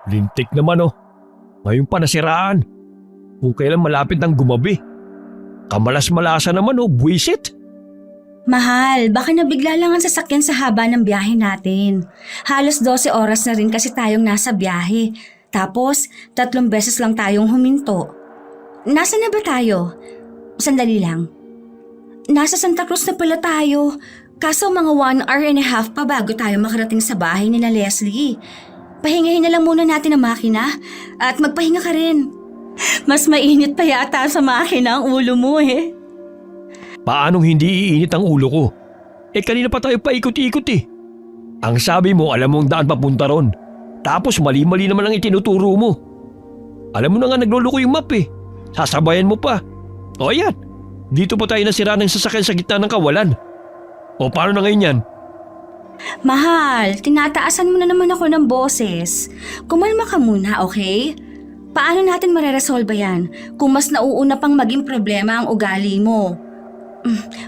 Lintik naman oh. Ngayon pa nasiraan. Kung kailan malapit ng gumabi. Kamalas-malasa naman oh, buwisit. Mahal, baka nabigla lang ang sasakyan sa haba ng biyahe natin. Halos 12 oras na rin kasi tayong nasa biyahe. Tapos, 3 beses lang tayong huminto. Nasaan na ba tayo? Sandali lang. Nasa Santa Cruz na pala tayo. Kaso mga 1 hour and a half pa bago tayo makarating sa bahay ni na Leslie. Pahingahin na lang muna natin ang makina at magpahinga ka rin. Mas mainit pa yata sa makina ang ulo mo eh. Paanong hindi iinit ang ulo ko? Kanina pa tayo paikot-ikot eh. Ang sabi mo, alam mo ang daan papunta ron. Tapos mali-mali naman ang itinuturo mo. Alam mo na nga nagluloko yung map eh. Sasabayan mo pa. O ayan, dito pa tayo nasira ng sasakyan sa gitna ng kawalan. O paano na ngayon yan? Mahal, tinataasan mo na naman ako ng boses. Kumalma ka muna, okay? Paano natin mareresolba yan kung mas nauuna pang maging problema ang ugali mo?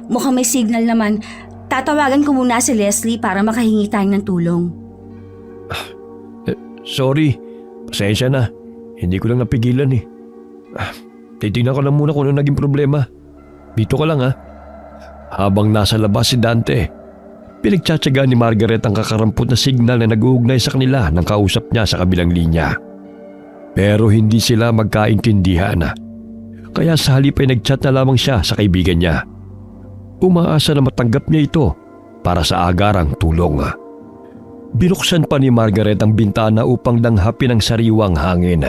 Mukhang may signal naman. Tatawagan ko muna si Leslie para makahingi tayo ng tulong. Sorry, pasensya na. Hindi ko lang napigilan eh. Titignan ko lang muna kung ano naging problema. Dito ka lang ha. Habang nasa labas si Dante, pinagtsatsaga ni Margaret ang kakarampot na signal na nag-uugnay sa kanila ng kausap niya sa kabilang linya. Pero hindi sila magkaintindihan. Kaya sa halip ay nag-chat na lamang siya sa kaibigan niya. Umaasa na matanggap niya ito para sa agarang tulong. Binuksan pa ni Margaret ang bintana upang langhapin ang sariwang hangin.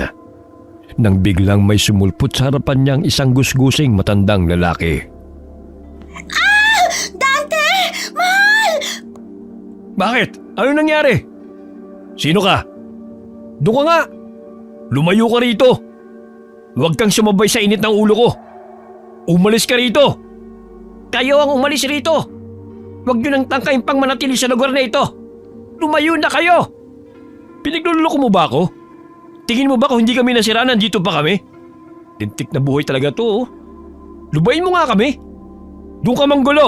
Nang biglang may sumulpot sa harapan niyang isang gusgusing matandang lalaki. Ah! Dante! Mahal! Bakit? Ano nangyari? Sino ka? Doon ka nga! Lumayo ka rito! Huwag kang sumabay sa init ng ulo ko! Umalis ka rito! Kayo ang umalis rito! Huwag nyo nang tangkain pang manatili sa lugar na ito! Lumayo na kayo! Pinagluloko mo ba ako? Tingin mo ba kung hindi kami nasira nandito pa kami? Lintik na buhay talaga to oh. Lubayin mo nga kami! Doon ka manggulo!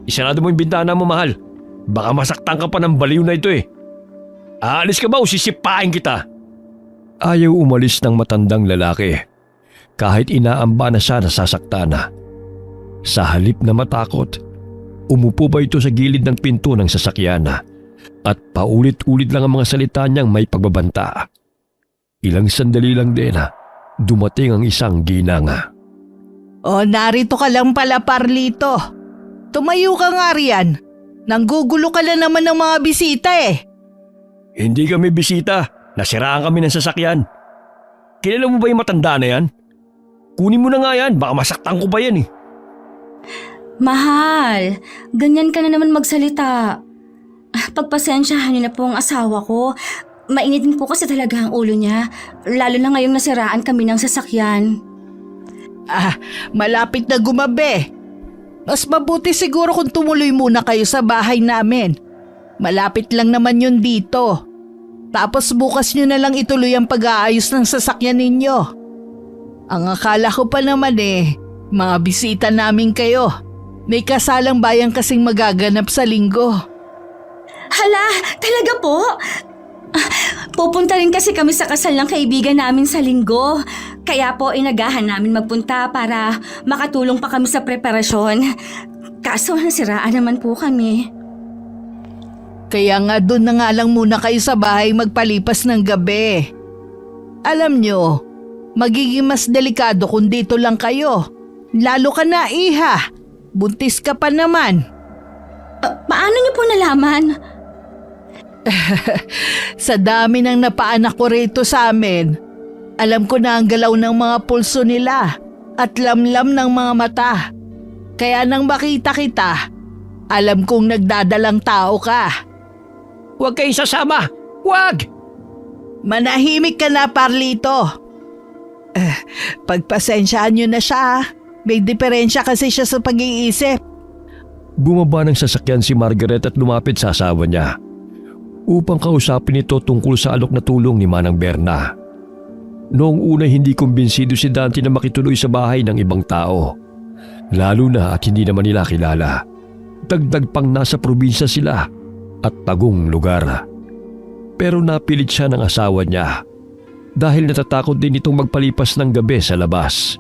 Isarado mo yung bintana mo, mahal. Baka masaktan ka pa ng baliw na ito eh. Aalis ka ba o sisipain kita? Ayaw umalis ng matandang lalaki. Kahit inaamba na siya nasasaktan na. Sa halip na matakot, umupo pa ito sa gilid ng pinto ng sasakyan at paulit-ulit lang ang mga salita niyang may pagbabanta. Ilang sandali lang din dumating ang isang ginang. O narito ka lang pala, Parlito. Tumayo ka nga riyan. Nanggugulo ka lang naman ng mga bisita eh. Hindi kami bisita. Nasiraan kami ng sasakyan. Kilala mo ba yung matanda na yan? Kunin mo na nga yan. Baka masaktan ko pa yan eh. Mahal, ganyan ka na naman magsalita. Pagpasensyahan niyo na po ang asawa ko. Mainit din po kasi talaga ang ulo niya. Lalo na ngayong nasiraan kami ng sasakyan. Malapit na gumabi. Mas mabuti siguro kung tumuloy muna kayo sa bahay namin. Malapit lang naman yun dito. Tapos bukas nyo na lang ituloy ang pag-aayos ng sasakyan ninyo. Ang akala ko pa naman mga bisita namin kayo. May kasalang bayan kasing magaganap sa linggo. Hala, talaga po? Pupunta rin kasi kami sa kasal ng kaibigan namin sa linggo. Kaya po inagahan namin magpunta para makatulong pa kami sa preparasyon. Kaso nasiraan naman po kami. Kaya nga doon na nga lang muna kayo sa bahay magpalipas ng gabi. Alam nyo, magiging mas delikado kung dito lang kayo. Lalo ka na, iha. Buntis ka pa naman. Paano niyo po nalaman? Sa dami ng napaanak ko rito sa amin, alam ko na ang galaw ng mga pulso nila at lamlam ng mga mata. Kaya nang makita kita, alam kong nagdadalang tao ka. Huwag kayong sasama! Huwag! Manahimik ka na, Parlito. Pagpasensyaan nyo na siya. May diferensya kasi siya sa pag-iisip. Bumaba ng sasakyan si Margaret at lumapit sa asawa niya upang kausapin ito tungkol sa alok na tulong ni Manang Berna. Noong una hindi kumbinsido si Dante na makituloy sa bahay ng ibang tao. Lalo na at hindi naman nila kilala. Dagdag pang nasa probinsya sila at tagong lugar. Pero napilit siya ng asawa niya dahil natatakot din itong magpalipas ng gabi sa labas.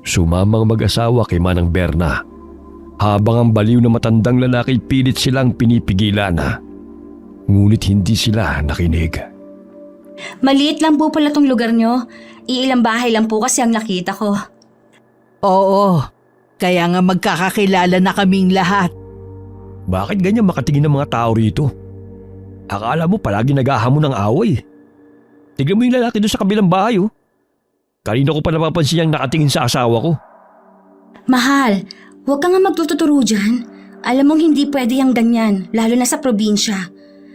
Sumamang mag-asawa kay Manang Berna habang ang baliw na matandang lalaki pilit silang pinipigilan. Ngunit hindi sila nakinig. Maliit lang po pala tong lugar nyo. Iilang bahay lang po kasi ang nakita ko. Oo, kaya nga magkakakilala na kaming lahat. Bakit ganyan makatingin ng mga tao rito? Akala mo palagi naghahamon ng away. Tignan mo yung lalaki doon sa kabilang bahay oh. Kanina ko pa napapansin niyang nakatingin sa asawa ko. Mahal, huwag ka nga magtututuro dyan. Alam mong hindi pwede yung ganyan, lalo na sa probinsya.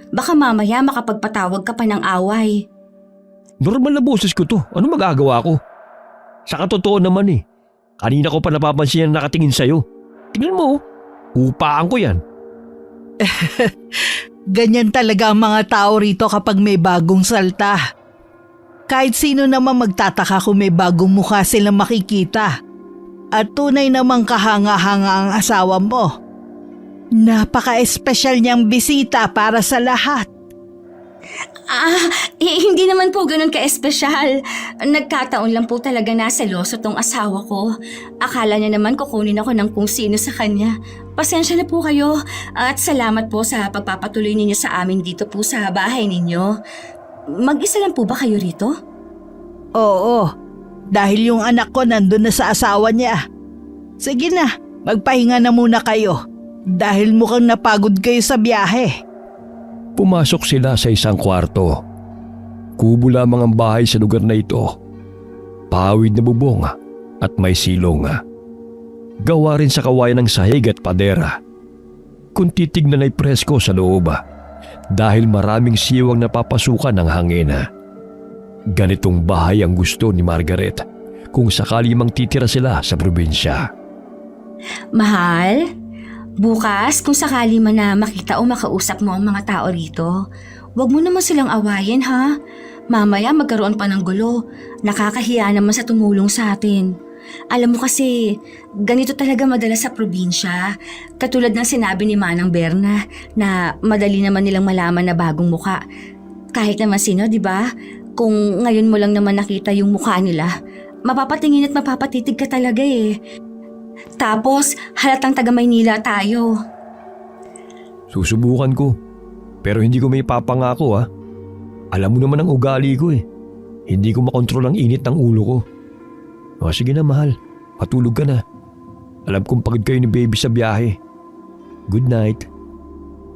Baka mamaya makapagpatawag ka pa ng away. Normal na boses ko to. Ano magagawa ko? Sa katotoo naman eh. Kanina ko pa napapansin niyang nakatingin sa'yo. Tingnan mo, upaan ko yan. Ganyan talaga ang mga tao rito kapag may bagong salta. Kahit sino naman magtataka kung may bagong mukha silang makikita. At tunay namang kahanga-hanga ang asawa mo. Napaka-espesyal niyang bisita para sa lahat. Hindi naman po ganun ka-espesyal. Nagkataon lang po talaga na seloso tong asawa ko. Akala niya naman kukunin ako ng kung sino sa kanya. Pasensya na po kayo at salamat po sa pagpapatuloy ninyo sa amin dito po sa bahay ninyo. Mag-isa lang po ba kayo rito? Oo, dahil yung anak ko nandun na sa asawa niya. Sige na, magpahinga na muna kayo. Dahil mukhang napagod kayo sa biyahe. Pumasok sila sa isang kwarto. Kubo lamang ang bahay sa lugar na ito. Pawid na bubong at may silong. Gawa rin sa kawayan ng sahig at padera. Kung titignan ay presko sa loob dahil maraming siwang napapasukan ng hangin. Ganitong bahay ang gusto ni Margaret kung sakali mang titira sila sa probinsya. Mahal, bukas kung sakali man na makita o makausap mo ang mga tao rito, huwag mo naman silang awayin ha. Mamaya magkaroon pa ng gulo. Nakakahiya naman sa tumulong sa atin. Alam mo kasi, ganito talaga madalas sa probinsya. Katulad ng sinabi ni Manang Berna na madali naman nilang malaman na bagong muka. Kahit naman sino, di ba? Kung ngayon mo lang naman nakita yung mukha nila, mapapatingin at mapapatitig ka talaga eh. Tapos, halatang taga Maynila tayo. Susubukan ko, pero hindi ko may papangako Alam mo naman ang ugali ko eh. Hindi ko makontrol ang init ng ulo ko. O sige na mahal, matulog ka na. Alam kong pagod kayo ni baby sa biyahe. Good night.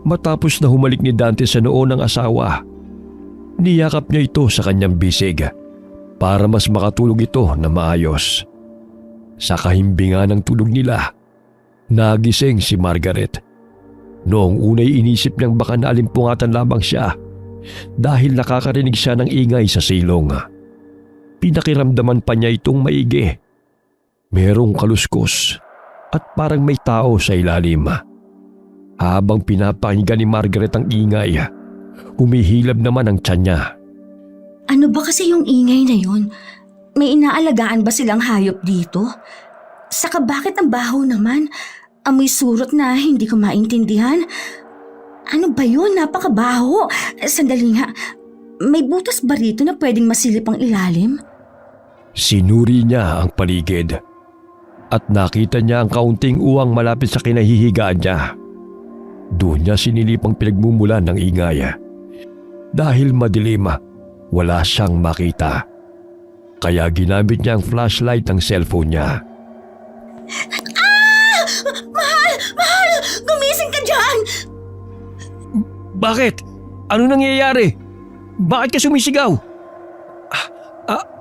Matapos na humalik ni Dante sa noo ng asawa, niyakap niya ito sa kanyang bisig para mas makatulog ito na maayos. Sa kahimbingan ng tulog nila, nagising si Margaret. Noong unay inisip niyang baka naalimpungatan lamang siya dahil nakakarinig siya ng ingay sa silong. Pinakiramdaman pa niya itong maigi. Merong kaluskos at parang may tao sa ilalim. Habang pinapakinggan ni Margaret ang ingay, humihilab naman ang tiyan niya. Ano ba kasi yung ingay na yun? May inaalagaan ba silang hayop dito? Saka bakit ang baho naman? Amoy surot na hindi ko maintindihan. Ano ba yun? Napakabaho. Sandali nga. May butas ba rito na pwedeng masilip ang ilalim? Sinuri niya ang paligid at nakita niya ang kaunting uwang malapit sa kinahihigaan niya. Doon niya sinilip ang pinagmumulan ng ingay. Dahil madilim, wala siyang makita. Kaya ginamit niya ang flashlight ng cellphone niya. Mahal! Mahal! Gumising ka dyan! Bakit? Ano nangyayari? Bakit ka sumisigaw?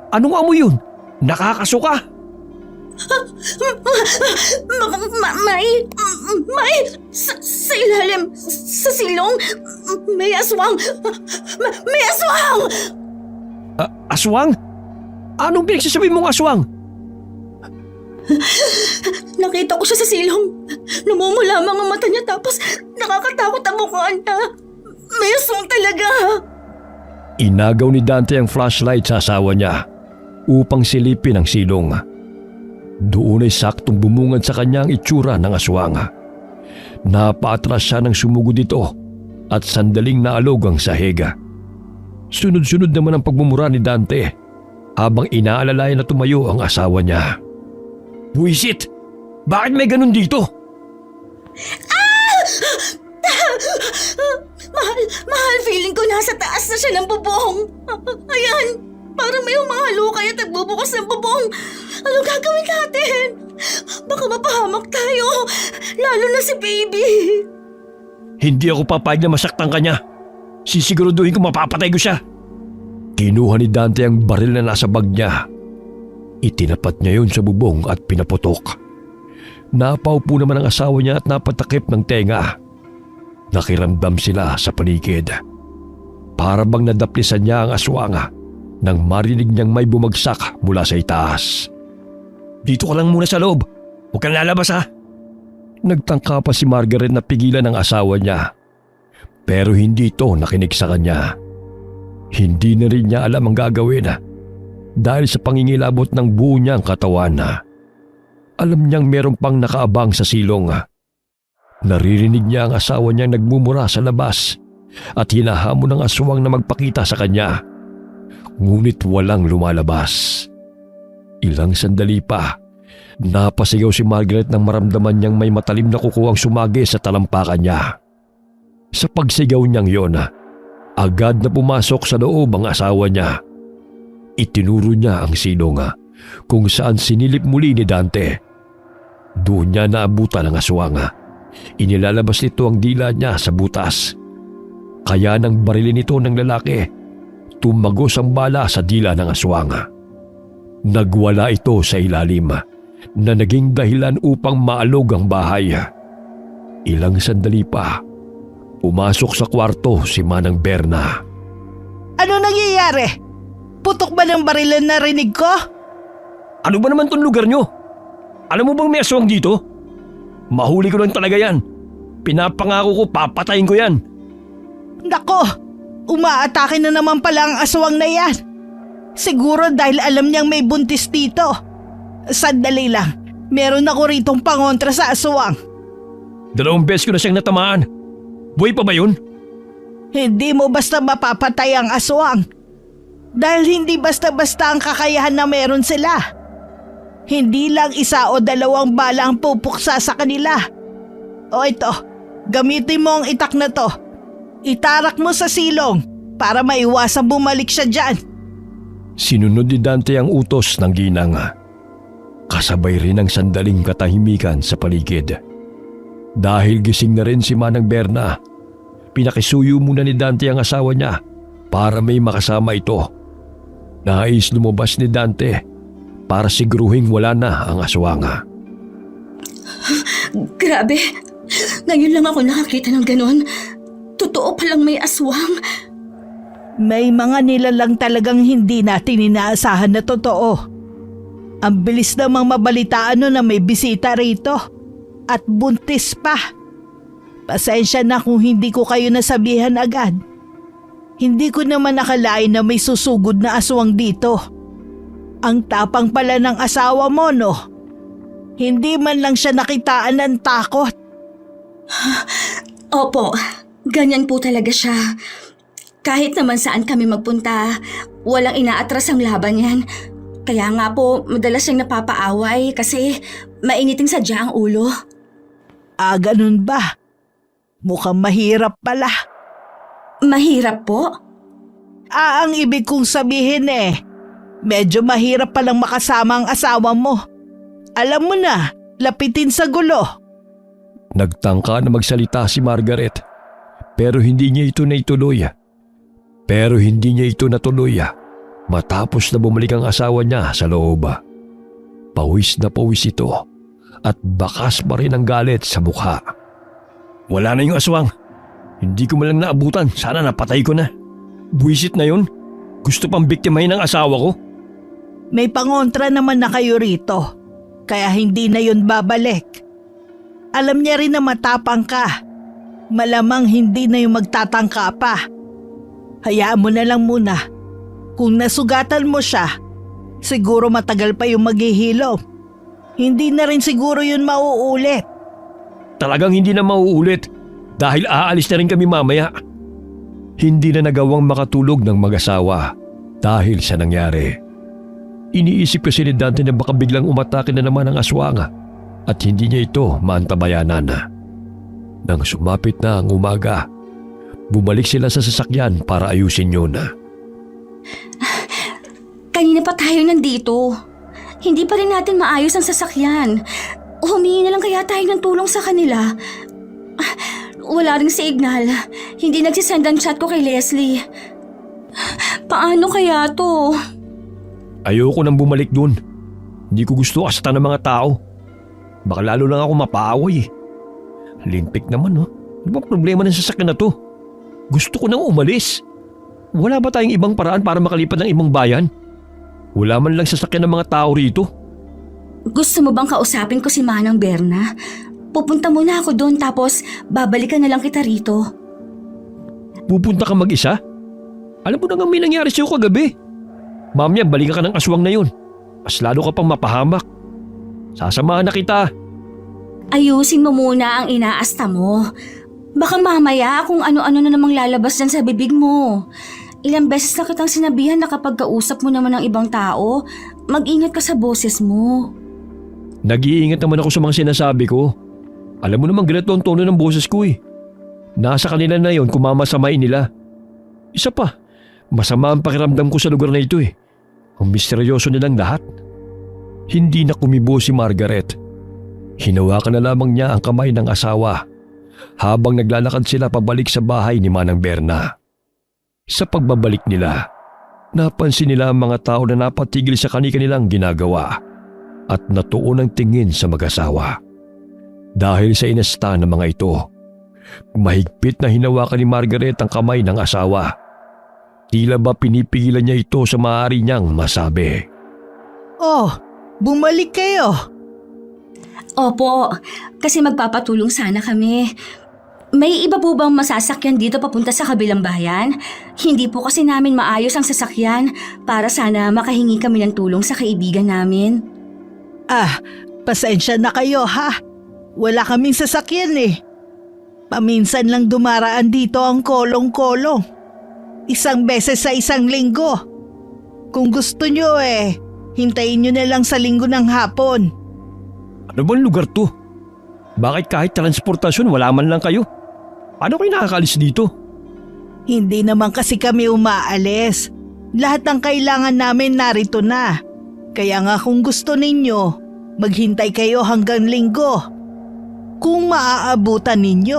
Anong amoy yun? Nakakasuka? Sa ilalim, sa silong, may aswang! May aswang! Aswang? Anong pinagsasabi mong aswang? Nakita ko siya sa silong. Namumula mga mata niya tapos nakakatakot ang mukha niya. May aswang talaga. Inagaw ni Dante ang flashlight sa asawa niya upang silipin ang silong. Doon ay saktong bumungad sa kanya ang itsura ng aswang. Napaatras siya ng sumugod ito at sandaling naalog ang sahig. Sunod-sunod naman ang pagmumura ni Dante habang inaalalayan na tumayo ang asawa niya. Buisit! Bakit may ganun dito? Mahal, feeling ko nasa taas na siya ng bubong. Ayan, parang may humahalo kaya nagbubukas ng bubong. Ano gagawin natin? Baka mapahamak tayo, lalo na si baby. Hindi ako papayag na masaktan ka niya. Sisiguraduhin ko mapapatay ko siya. Kinuha ni Dante ang baril na nasa bag niya. Itinapat niya yun sa bubong at pinaputok. Napaupo naman ang asawa niya at napatakip ng tenga. Nakiramdam sila sa paligid. Para bang nadaplisan niya ang aswang nang marinig niyang may bumagsak mula sa itaas. Dito ka lang muna sa loob. Huwag kang lalabas ha. Nagtangka pa si Margaret na pigilan ang asawa niya. Pero hindi ito nakinig sa kanya. Hindi na rin niya alam ang gagawin dahil sa pangingilabot ng buo niyang katawan. Alam niyang meron pang nakaabang sa silong. Naririnig niya ang asawa niyang nagmumura sa labas at hinahamon ng aswang na magpakita sa kanya. Ngunit walang lumalabas. Ilang sandali pa, napasigaw si Margaret nang maramdaman niyang may matalim na kuko ang sumagi sa talampakan niya. Sa pagsigaw niyang yon, agad na pumasok sa loob ang asawa niya. Itinuro niya ang silong kung saan sinilip muli ni Dante. Doon niya naabutan ang aswang. Inilalabas nito ang dila niya sa butas. Kaya nang barilin ito ng lalaki, tumagos ang bala sa dila ng aswang. Nagwala ito sa ilalim na naging dahilan upang maalog ang bahay. Ilang sandali pa, pumasok sa kwarto si Manang Berna. Ano nangyayari? Putok ba ng barilan na rinig ko? Ano ba naman tong lugar nyo? Alam mo bang may aswang dito? Mahuli ko lang talaga yan. Pinapangako ko papatayin ko yan. Nako, umaatake na naman pala ang aswang na yan. Siguro dahil alam niyang may buntis dito. Sandali lang, meron ako ritong pangontra sa aswang. 2 beses ko na siyang natamaan. Buhay pa ba yun? Hindi mo basta mapapatay ang aswang. Dahil hindi basta-basta ang kakayahan na meron sila. Hindi lang 1 o 2 bala ang pupuksa sa kanila. O ito, gamitin mo ang itak na to. Itarak mo sa silong para maiwasang bumalik siya dyan. Sinunod ni Dante ang utos ng ginang. Kasabay rin ang sandaling katahimikan sa paligid. Dahil gising na rin si Manang Berna, pinakisuyo muna ni Dante ang asawa niya para may makasama ito. Nais lumabas ni Dante para siguruhing wala na ang aswang. Grabe, ngayon lang ako nakakita ng ganon. Totoo palang may aswang. May mga nilalang talagang hindi natin inaasahan na totoo. Ang bilis namang mabalitaan na may bisita rito. At buntis pa. Pasensya na kung hindi ko kayo nasabihan agad. Hindi ko naman nakalain na may susugod na aswang dito. Ang tapang pala ng asawa mo, no? Hindi man lang siya nakitaan ng takot. Opo, ganyan po talaga siya. Kahit naman saan kami magpunta, walang inaatras ang laban yan. Kaya nga po, madalas siyang napapaaway kasi mainiting sadya ang ulo. Ah, ganun ba? Mukhang mahirap pala. Mahirap po? Ang ibig kong sabihin medyo mahirap palang makasama ang asawa mo. Alam mo na, lapitin sa gulo. Nagtangka na magsalita si Margaret pero hindi niya ito natuloy. Matapos na bumalik ang asawa niya sa loob. Pawis na pawis ito at bakas pa rin ang galit sa mukha. Wala na yung aswang. Hindi ko malang naabutan. Sana napatay ko na. Buwisit na yun. Gusto pang biktimahin ang asawa ko. May pangontra naman na kayo rito. Kaya hindi na yun babalik. Alam niya rin na matapang ka. Malamang hindi na yung magtatangka pa. Hayaan mo na lang muna. Kung nasugatan mo siya, siguro matagal pa yung maghihilom. Hindi na rin siguro yun mauulit. Talagang hindi na mauulit dahil aalis na rin kami mamaya. Hindi na nagawang makatulog ng mag-asawa dahil sa nangyari. Iniisip kasi ni Dante na baka biglang umatake na naman ang aswang at hindi niya ito maantabayanan. Nang sumapit na ang umaga, bumalik sila sa sasakyan para ayusin yun. Kanina pa tayo nandito. Hindi pa rin natin maayos ang sasakyan. Humingi na lang kaya tayo ng tulong sa kanila. Wala ring signal. Hindi nagsisend ang chat ko kay Leslie. Paano kaya to? Ayoko nang bumalik dun. Hindi ko gusto kasatan ng mga tao. Baka lalo lang ako mapaaway. Lintik naman, no? Ano ba problema ng sasakyan na to? Gusto ko nang umalis. Wala ba tayong ibang paraan para makalipad ng ibang bayan? Wala man lang sasakyan ng mga tao rito. Gusto mo bang kausapin ko si Manang Berna? Pupunta muna ako doon tapos babalikan na lang kita rito. Pupunta ka mag-isa? Alam mo na nga may nangyari sa'yo kagabi. Mamaya balikan ka ng aswang na yun. Mas lalo ka pang mapahamak. Sasamahan na kita. Ayusin mo muna ang inaasta mo. Baka mamaya kung ano-ano na namang lalabas dyan sa bibig mo. Ilang beses na kitang sinabihan na kapag kausap mo naman ng ibang tao, mag-ingat ka sa boses mo. Nag-iingat naman ako sa mga sinasabi ko. Alam mo naman ganito ang tono ng boses ko eh. Nasa kanila na yon kung mamasamain nila. Isa pa, masama ang pakiramdam ko sa lugar na ito eh. Ang misteryoso nilang lahat. Hindi na kumibo si Margaret. Hinawakan na lamang niya ang kamay ng asawa habang naglalakad sila pabalik sa bahay ni Manang Berna. Sa pagbabalik nila, napansin nila ang mga tao na napatigil sa kanilang ginagawa at natuon ang tingin sa mag-asawa. Dahil sa inasta ng mga ito, mahigpit na hinawakan ni Margaret ang kamay ng asawa. Tila ba pinipigilan niya ito sa maaari niyang masabi. Oh, bumalik kayo. Opo, kasi magpapatulong sana kami. May iba po bang masasakyan dito papunta sa kabilang bayan? Hindi po kasi namin maayos ang sasakyan para sana makahingi kami ng tulong sa kaibigan namin. Pasensya na kayo ha. Wala kaming sasakyan eh. Paminsan lang dumaraan dito ang kolong-kolong. Isang beses sa isang linggo. Kung gusto nyo hintayin nyo na lang sa linggo ng hapon. Ano bang lugar to? Bakit kahit transportasyon wala man lang kayo? Paano kayo nakakalis dito? Hindi naman kasi kami umaalis. Lahat ng kailangan namin narito na. Kaya nga kung gusto ninyo, maghintay kayo hanggang linggo. Kung maaabutan ninyo.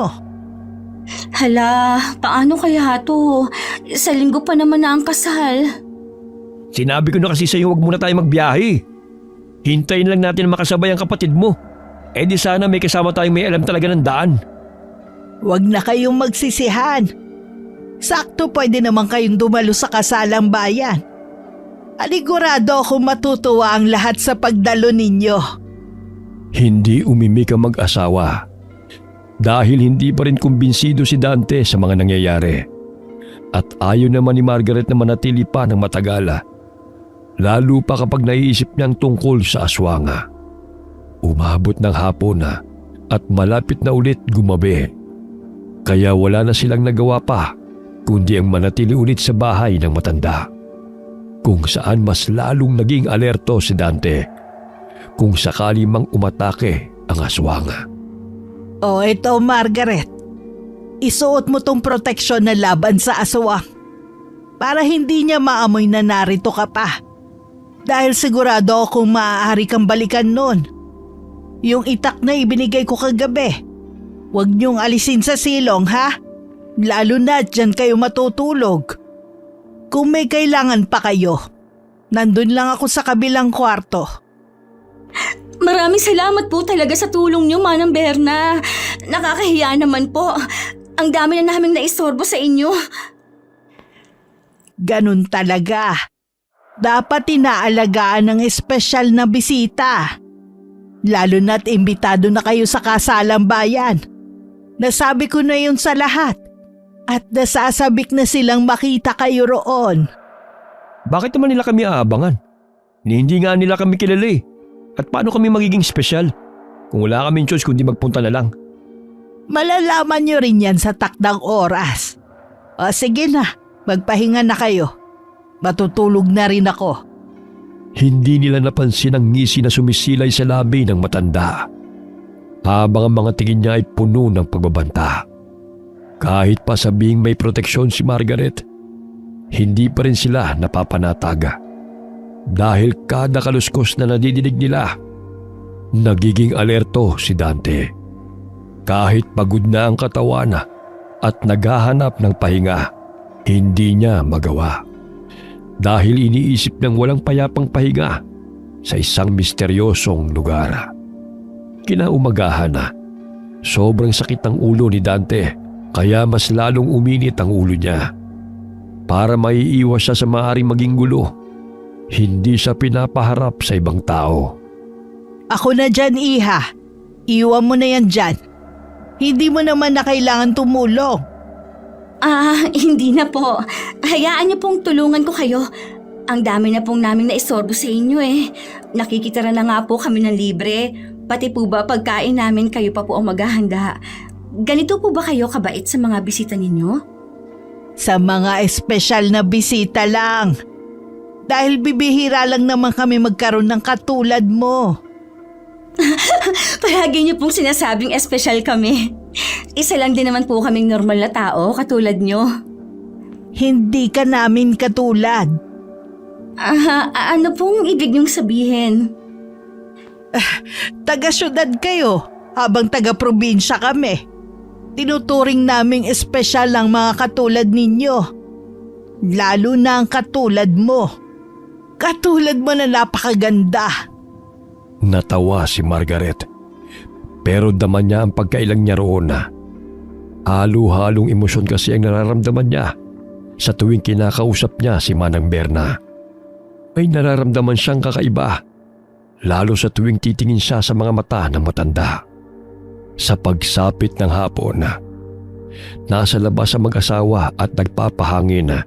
Hala, paano kaya to? Sa linggo pa naman na ang kasal. Sinabi ko na kasi sa'yo huwag muna tayo magbiyahe. Hintayin lang natin na makasabay ang kapatid mo. Di sana may kasama tayong may alam talaga ng daan. Huwag na kayong magsisihan. Sakto pwede naman kayong dumalo sa kasalang bayan. Aligurado akong matutuwa ang lahat sa pagdalo ninyo. Hindi umimik ang mag-asawa. Dahil hindi pa rin kumbinsido si Dante sa mga nangyayari. At ayaw naman ni Margaret na manatili pa ng matagala. Lalo pa kapag naiisip niyang tungkol sa aswanga. Umabot ng hapon na at malapit na ulit gumabi. Kaya wala na silang nagawa pa kundi ang manatili ulit sa bahay ng matanda. Kung saan mas lalong naging alerto si Dante kung sakali mang umatake ang aswanga. O eto Margaret, isuot mo tong proteksyon na laban sa aswang para hindi niya maamoy na narito ka pa. Dahil sigurado akong maaari kang balikan nun. Yung itak na ibinigay ko kagabi, huwag niyong alisin sa silong ha? Lalo na dyan kayo matutulog. Kung may kailangan pa kayo, nandun lang ako sa kabilang kwarto. Maraming salamat po talaga sa tulong niyo, Manang Berna. Nakakahiya naman po. Ang dami na naming naistorbo sa inyo. Ganun talaga. Dapat inaalagaan ng espesyal na bisita. Lalo na't imbitado na kayo sa kasalang bayan. Nasabi ko na yun sa lahat. At nasasabik na silang makita kayo roon. Bakit naman nila kami aabangan? Hindi nga nila kami kilala eh. At paano kami magiging espesyal? Kung wala kaming choice kundi magpunta na lang. Malalaman nyo rin yan sa takdang oras. O sige na, magpahinga na kayo. Matutulog na rin ako. Hindi nila napansin ang ngisi na sumisilay sa labi ng matanda, habang ang mga tingin niya ay puno ng pagbabanta. Kahit pa sabing may proteksyon si Margaret, hindi pa rin sila napapanatag. Dahil kada kaluskos na nadidinig nila, nagiging alerto si Dante. Kahit pagod na ang katawan at naghahanap ng pahinga, hindi niya magawa. Dahil iniisip ng walang payapang pahinga sa isang misteryosong lugar. Kinaumagahan na, sobrang sakit ng ulo ni Dante, kaya mas lalong uminit ang ulo niya. Para maiiwas siya sa maaaring maging gulo, hindi siya pinapaharap sa ibang tao. Ako na dyan, Iha. Iwan mo na yan dyan. Hindi mo naman na kailangan tumulong. Hindi na po. Hayaan niyo pong tulungan ko kayo. Ang dami na pong namin naisorbo sa inyo eh. Nakikitira na nga po kami ng libre. Pati po ba pagkain namin kayo pa po ang maghahanda. Ganito po ba kayo kabait sa mga bisita ninyo? Sa mga espesyal na bisita lang. Dahil bibihira lang naman kami magkaroon ng katulad mo. Palagi niyo pong sinasabing espesyal kami. Isa lang din naman po kaming normal na tao katulad niyo. Hindi ka namin katulad. Ano pong ibig niyong sabihin? Taga-syudad kayo habang taga-probinsya kami. Tinuturing naming espesyal ang mga katulad ninyo. Lalo na ang katulad mo. Katulad mo na napakaganda. Natawa si Margaret, pero dama niya ang pagkailang niya roon na. Halo-halong emosyon kasi ang nararamdaman niya sa tuwing kinakausap niya si Manang Berna. May nararamdaman siyang kakaiba, lalo sa tuwing titingin siya sa mga mata ng matanda. Sa pagsapit ng hapon, nasa labas ang mag-asawa at nagpapahangin.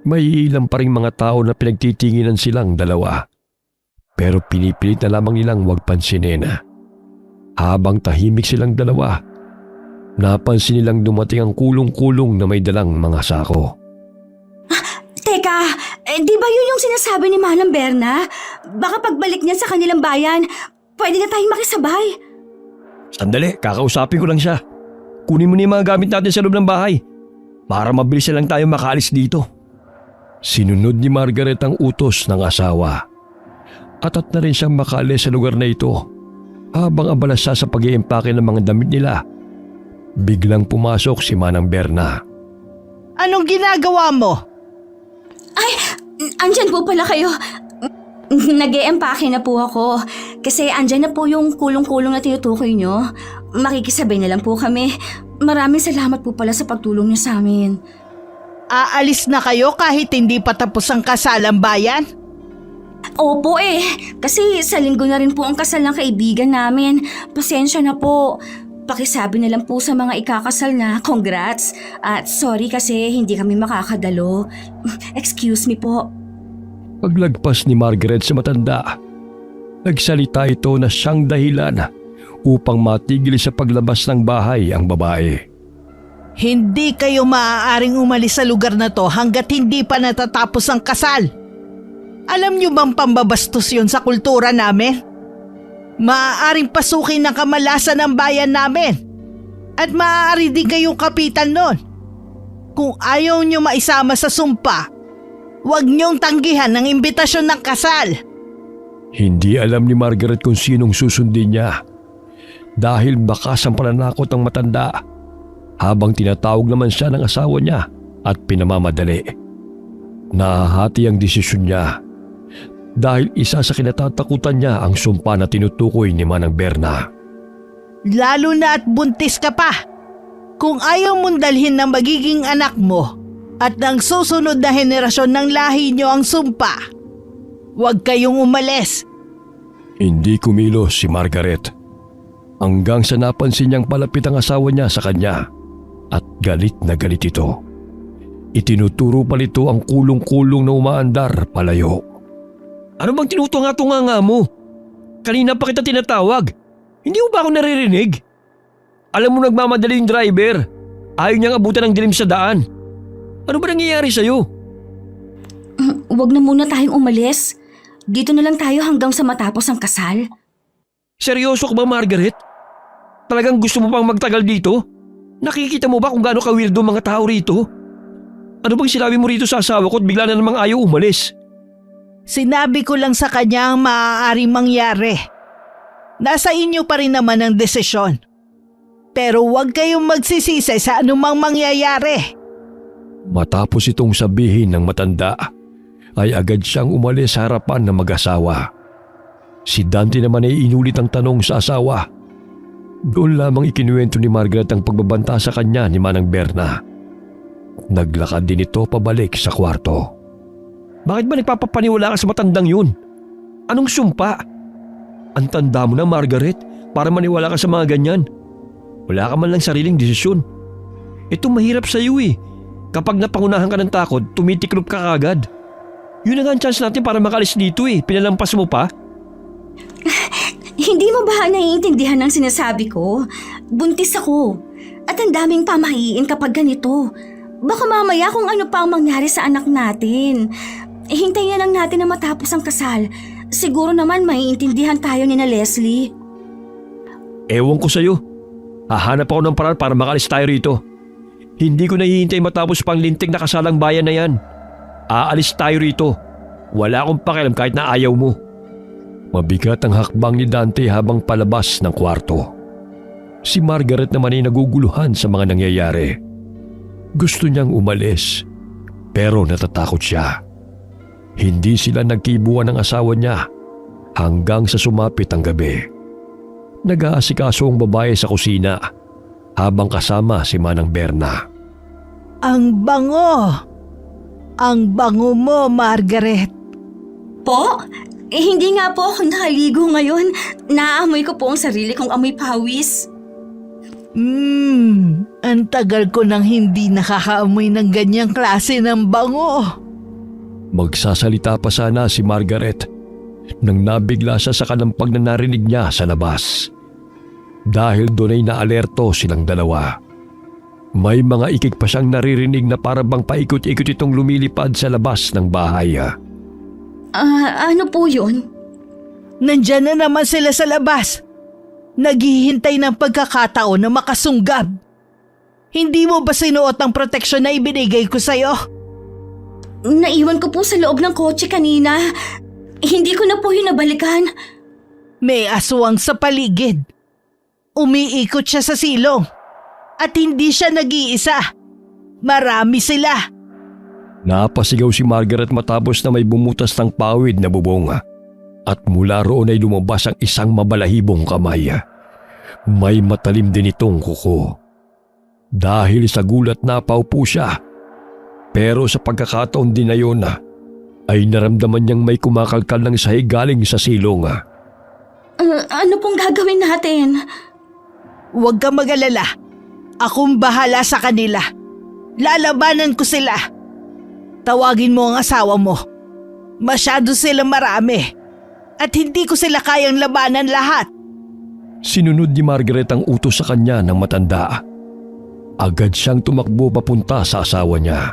May ilang pa ring mga tao na pinagtitinginan silang dalawa. Pero pinipilit na lamang nilang huwag pansinin. Habang tahimik silang dalawa, napansin nilang dumating ang kulong-kulong na may dalang mga sako. Teka, di ba yun yung sinasabi ni Manang Berna? Baka pagbalik niya sa kanilang bayan, pwede na tayong makisabay. Sandali, kakausapin ko lang siya. Kunin mo na yung mga gamit natin sa loob ng bahay para mabilis na lang tayo makaalis dito. Sinunod ni Margaret ang utos ng asawa. Atat na rin siyang makaalis sa lugar na ito. Habang abala siya sa pag-iimpake ng mga damit nila, biglang pumasok si Manang Berna. Anong ginagawa mo? Ay, andyan po pala kayo. Nag-e-empake na po ako. Kasi andyan na po yung kulong-kulong na tinutukoy nyo. Makikisabay na lang po kami. Maraming salamat po pala sa pagtulong niyo sa amin. Aalis na kayo kahit hindi pa tapos ang kasalang bayan? Opo kasi sa linggo na rin po ang kasal ng kaibigan namin. Pasensya na po. Pakisabi na lang po sa mga ikakasal na congrats. At sorry kasi hindi kami makakadalo. Excuse me po. Paglagpas ni Margaret sa matanda, nagsalita ito na siyang dahilan upang matigil sa paglabas ng bahay ang babae. Hindi kayo maaaring umalis sa lugar na to hanggat hindi pa natatapos ang kasal. Alam niyo bang pambabastos yun sa kultura namin? Maaaring pasukin ng kamalasan ng bayan namin. At maaari din kayong kapitan nun. Kung ayaw niyo maisama sa sumpa, huwag niyong tanggihan ang imbitasyon ng kasal. Hindi alam ni Margaret kung sinong susundin niya dahil bakas ang pananakot ng matanda habang tinatawag naman siya ng asawa niya at pinamamadali. Nahahati ang desisyon niya dahil isa sa kinatatakutan niya ang sumpa na tinutukoy ni Manang Berna. Lalo na at buntis ka pa. Kung ayaw mong dalhin ng magiging anak mo at ng susunod na henerasyon ng lahi niyo ang sumpa, huwag kayong umalis. Hindi kumilos si Margaret hanggang sa napansin niyang palapit ang asawa niya sa kanya at galit na galit ito. Itinuturo pa nito ang kulong-kulong na umaandar palayo. Ano bang tinutunga-tunga mo? Kanina pa kita tinatawag. Hindi mo ba ako naririnig? Alam mo nagmamadali yung driver. Ayaw niyang abutan ng dilim sa daan. Ano ba nangyayari sa'yo? Huwag na muna tayong umalis. Dito na lang tayo hanggang sa matapos ang kasal. Seryoso ka ba, Margaret? Talagang gusto mo pang magtagal dito? Nakikita mo ba kung gaano ka-weirdo mga tao rito? Ano bang sinabi mo rito sa asawa ko at bigla na namang ayaw umalis? Sinabi ko lang sa kanya ang maaaring mangyari. Nasa inyo pa rin naman ang desisyon. Pero huwag kayong magsisisi sa anumang mangyayari. Matapos itong sabihin ng matanda, ay agad siyang umalis sa harapan ng mag-asawa. Si Dante naman ay inulit ang tanong sa asawa. Doon lamang ikinuwento ni Margaret ang pagbabanta sa kanya ni Manang Berna. Naglakad din ito pabalik sa kwarto. Bakit ba nagpapapaniwala ka sa matandang yun? Anong sumpa? Ang tanda mo na, Margaret, para maniwala ka sa mga ganyan. Wala ka man lang sariling desisyon. Ito mahirap sa iyo eh. Kapag napangunahan ka ng takot, tumitiklop ka kagad. Yun na nga ang chance natin para makalis dito eh. Pinalampas mo pa? Hindi mo ba naiintindihan ang sinasabi ko? Buntis ako. At ang daming pamahiin kapag ganito. Baka mamaya kung ano pa ang mangyari sa anak natin. Hintayin lang natin na matapos ang kasal. Siguro naman maiintindihan tayo ni na Leslie. Ewan ko sa'yo. Hahanap ako ng paraan para makalis tayo rito. Hindi ko nahihintay matapos pang lintik na kasalang bayan na yan. Aalis tayo rito. Wala akong pakialam kahit na ayaw mo. Mabigat ang hakbang ni Dante habang palabas ng kwarto. Si Margaret naman ay naguguluhan sa mga nangyayari. Gusto niyang umalis, pero natatakot siya. Hindi sila nagkibuan ng asawa niya hanggang sa sumapit ang gabi. Nag-aasikaso ang babae sa kusina habang kasama si Manang Berna. Ang bango! Ang bango mo, Margaret. Po? Hindi nga po ako nakaligo ngayon. Naaamoy ko po ang sarili kong amoy pawis. Ang tagal ko nang hindi nakakaamoy ng ganyang klase ng bango. Magsasalita pa sana si Margaret nang nabigla siya sa kalampag na narinig niya sa labas. Dahil doon ay naalerto silang dalawa. May mga ikik pa siyang naririnig na para bang paikot-ikot itong lumilipad sa labas ng bahay. Ano po yun? Nandyan na naman sila sa labas. Naghihintay ng pagkakataon na makasunggab. Hindi mo ba sinuot ang proteksyon na ibinigay ko sa'yo? Naiwan ko po sa loob ng kotse kanina. Hindi ko na po yun nabalikan. May aswang sa paligid. Umiikot siya sa silong. At hindi siya nag-iisa. Marami sila. Napasigaw si Margaret matapos na may bumutas ng pawid na bubong. At mula roon ay lumabas ang isang mabalahibong kamay. May matalim din itong kuko. Dahil sa gulat napaupo siya. Pero sa pagkakataon din na yun, ay naramdaman niyang may kumakalkal ng sahig galing sa silong. Ano pong gagawin natin? Huwag kang mag-alala. Akong bahala sa kanila. Lalabanan ko sila. Tawagin mo ang asawa mo. Masyado silang marami. At hindi ko sila kayang labanan lahat. Sinunod ni Margaret ang utos sa kanya ng matanda. Agad siyang tumakbo papunta sa asawa niya.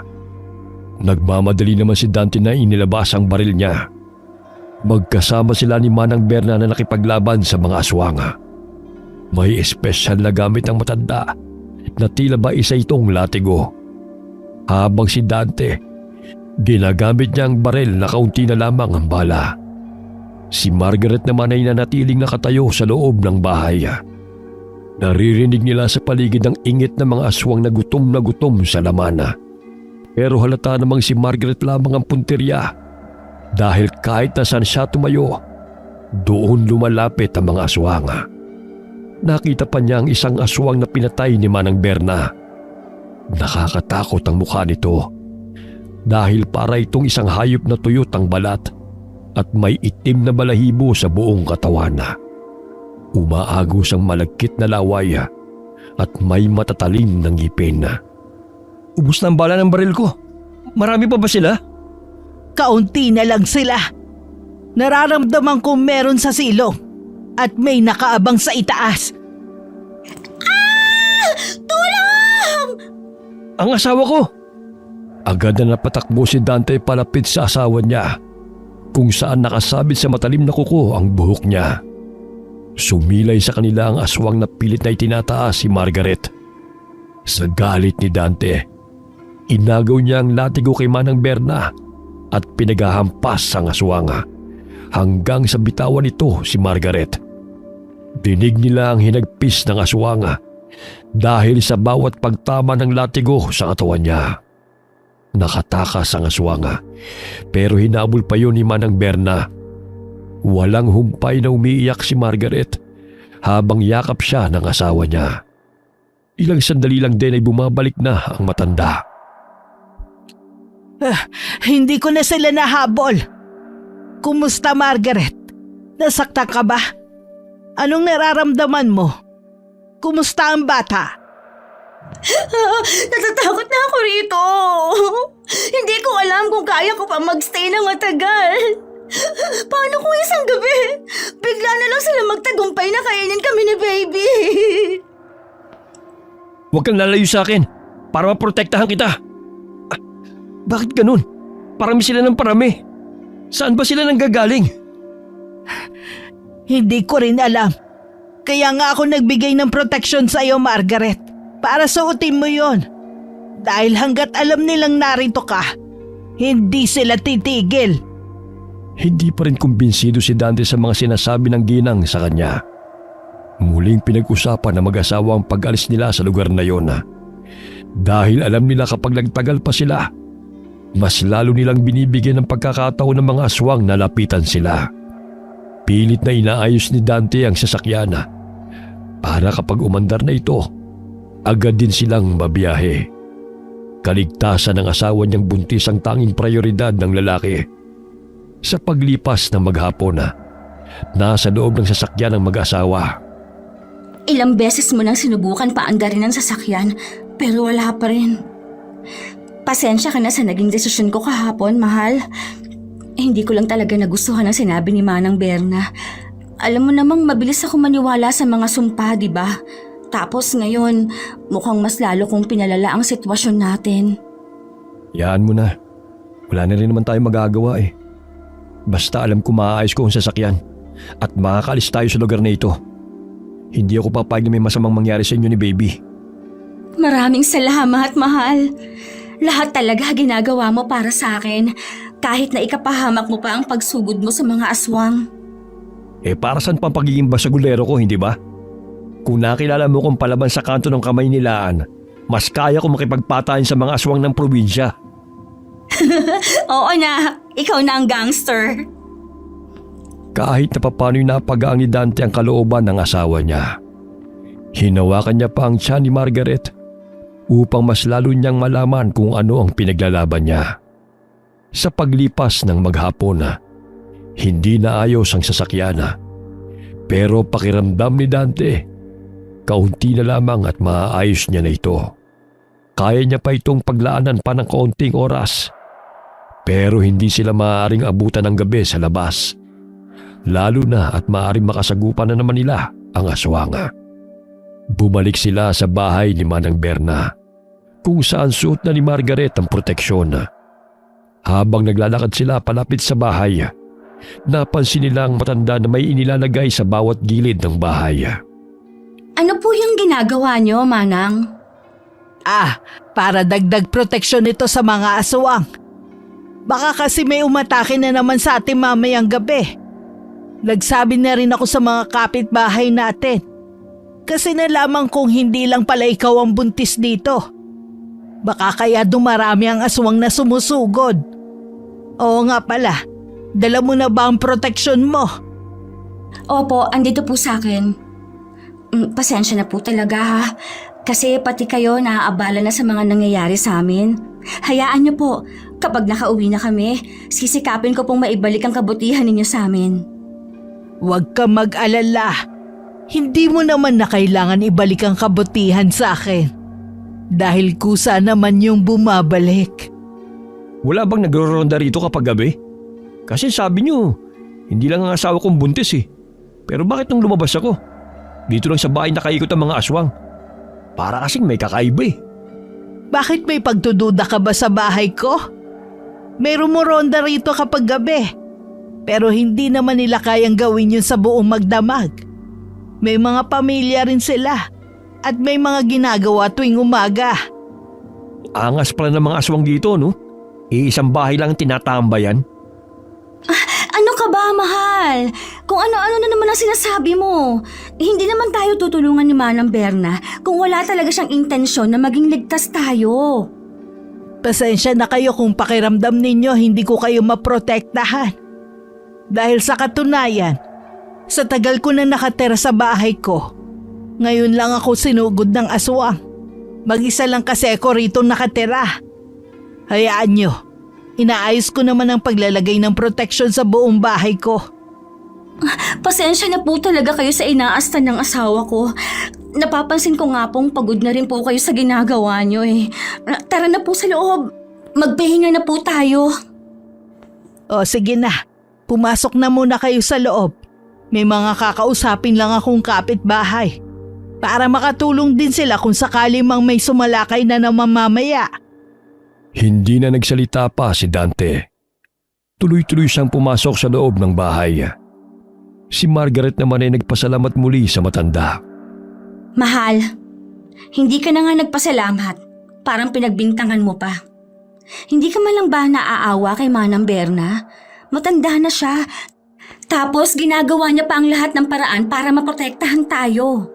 Nagmamadali naman si Dante na inilabas ang baril niya. Magkasama sila ni Manang Berna na nakipaglaban sa mga aswanga. May espesyal na gamit ang matanda na tila ba isa itong latigo. Habang si Dante, ginagamit niya ang baril na kaunti na lamang ang bala. Si Margaret naman ay nanatiling nakatayo sa loob ng bahay. Naririnig nila sa paligid ang ingit ng mga aswang na gutom sa laman. Pero halata namang si Margaret lamang ang punteriya dahil kahit na saan siya tumayo, doon lumalapit ang mga aswang. Nakita pa niya ang isang aswang na pinatay ni Manang Berna. Nakakatakot ang mukha nito dahil para itong isang hayop na tuyot ang balat at may itim na balahibo sa buong katawan. Umaagos ang malagkit na laway at may matatalim ng ngipin. Ubus na ang bala ng baril ko. Marami pa ba sila? Kaunti na lang sila. Nararamdaman ko meron sa silong at may nakaabang sa itaas. Tulong! Ang asawa ko! Agad na napatakbo si Dante palapit sa asawa niya, kung saan nakasabit sa matalim na kuko ang buhok niya. Sumilay sa kanila ang aswang na pilit na itinataas si Margaret. Sa galit ni Dante, inagaw niya ang latigo kay Manang Berna at pinagahampas ang aswang hanggang sa bitawan nito si Margaret. Dinig nila ang hinagpis ng aswang dahil sa bawat pagtama ng latigo sa katawan niya. Nakatakas ang aswang pero hinabol pa yun ni Manang Berna. Walang humpay na umiiyak si Margaret habang yakap siya ng asawa niya. Ilang sandali lang din ay bumabalik na ang matanda. Hindi ko na sila nahabol. Kumusta, Margaret? Nasaktan ka ba? Anong nararamdaman mo? Kumusta ang bata? Natatakot na ako rito. Hindi ko alam kung kaya ko pa magstay ng matagal. Paano kung isang gabi, bigla na lang sila magtagumpay na kainin kami ni baby? Huwag kang lalayo sa akin para maprotektahan kita. Bakit ganun? Parami sila ng parami. Saan ba sila nanggagaling? Hindi ko rin alam. Kaya nga ako nagbigay ng protection sa iyo, Margaret. Para suotin mo yon. Dahil hanggat alam nilang narito ka, hindi sila titigil. Hindi pa rin kumbinsido si Dante sa mga sinasabi ng ginang sa kanya. Muling pinag-usapan ng mag-asawa ang pag-alis nila sa lugar na yon. Dahil alam nila kapag nagtagal pa sila, mas lalo nilang binibigyan ng pagkakataon ng mga aswang na lapitan sila. Pilit na inaayos ni Dante ang sasakyan para kapag umandar na ito, agad din silang mabiyahe. Kaligtasan ng asawa niyang buntis ang tanging prioridad ng lalaki. Sa paglipas ng maghapon nasa loob ng sasakyan ng mag-asawa. Ilang beses mo nang sinubukan paandarin ang sasakyan, pero wala pa rin. Pasensya ka na sa naging desisyon ko kahapon, mahal. Hindi ko lang talaga nagustuhan ang sinabi ni Manang Berna. Alam mo namang mabilis ako maniwala sa mga sumpa, di ba? Tapos ngayon, mukhang mas lalo kong pinalala ang sitwasyon natin. Yaan mo na. Wala na rin naman tayo magagawa eh. Basta alam ko maaayos ko ang sasakyan at makakaalis tayo sa lugar na ito. Hindi ako papayag na may masamang mangyari sa inyo ni baby. Maraming salamat, mahal. Lahat talaga ginagawa mo para sa akin, kahit na ikapahamak mo pa ang pagsugod mo sa mga aswang. Para saan pa ang pagiging basagulero ko, hindi ba? Kung nakilala mo kong palaban sa kanto ng kamay nilaan, mas kaya ko makipagpatayin sa mga aswang ng probinsya. Oo na, ikaw na ang gangster. Kahit na papano'y napagaang ni Dante ang kalooban ng asawa niya. Hinawakan niya pa ang tiyan ni Margaret upang mas lalo niyang malaman kung ano ang pinaglalaban niya. Sa paglipas ng maghapon hindi na ayos ang sasakyan pero pakiramdam ni Dante, kaunti na lamang at maaayos niya na ito. Kaya niya pa itong paglaanan pa ng kaunting oras. Pero hindi sila maaaring abutan ng gabi sa labas. Lalo na at maaaring makasagupan na naman nila ang aswang. Bumalik sila sa bahay ni Manang Berna, kung saan suot na ni Margaret ang proteksyon. Habang naglalakad sila palapit sa bahay, napansin nila ang matanda na may inilalagay sa bawat gilid ng bahay. Ano po yung ginagawa niyo, Manang? Para dagdag proteksyon ito sa mga aswang. Baka kasi may umatake na naman sa atin mamayang gabi. Nagsabi na rin ako sa mga kapitbahay natin. Kasi nalaman kong hindi lang pala ikaw ang buntis dito. Baka kaya dumarami ang aswang na sumusugod. Oo nga pala, dala mo na ba ang proteksyon mo? Opo, andito po sa akin. Pasensya na po talaga ha. Kasi pati kayo naaabala na sa mga nangyayari sa amin. Hayaan niyo po, kapag nakauwi na kami, sisikapin ko pong maibalik ang kabutihan ninyo sa amin. Huwag ka mag-alala. Hindi mo naman na kailangan ibalik ang kabutihan sa akin. Dahil kusa naman yung bumabalik. Wala bang nagro-ronda rito kapag gabi? Kasi sabi niyo, hindi lang ang asawa kong buntis eh. Pero bakit nung lumabas ako? Dito lang sa bahay nakaikot ang mga aswang. Para kasing may kakaiba eh. Bakit may pagdududa ka ba sa bahay ko? May rumoronda rito kapag gabi. Pero hindi naman nila kayang gawin yun sa buong magdamag. May mga pamilya rin sila at may mga ginagawa tuwing umaga. Angas pala ng mga aswang dito, no? Iisang bahay lang tinatambayan. Ano ka ba, mahal? Kung ano-ano na naman ang sinasabi mo. Hindi naman tayo tutulungan ni Manang Berna kung wala talaga siyang intensyon na maging ligtas tayo. Pasensya na kayo kung pakiramdam ninyo hindi ko kayo maprotektahan. Dahil sa katunayan, sa tagal ko na nakatira sa bahay ko, ngayon lang ako sinugod ng aswang. Mag-isa lang kasi ako rito nakatira. Hayaan nyo, inaayos ko naman ang paglalagay ng proteksyon sa buong bahay ko. Pasensya na po talaga kayo sa inaastan ng asawa ko. Napapansin ko nga pong pagod na rin po kayo sa ginagawa nyo eh. Tara na po sa loob. Magpahinga na po tayo. O sige na, pumasok na muna kayo sa loob. May mga kakausapin lang akong kapitbahay. Para makatulong din sila kung sakali mang may sumalakay na mamamaya. Hindi na nagsalita pa si Dante. Tuloy-tuloy siyang pumasok sa loob ng bahay. Si Margaret naman ay nagpasalamat muli sa matanda. Mahal, hindi ka na nga nagpasalamat. Parang pinagbintangan mo pa. Hindi ka man lang ba naaawa kay Manang Berna? Matanda na siya. Tapos ginagawa niya pa ang lahat ng paraan para maprotektahan tayo.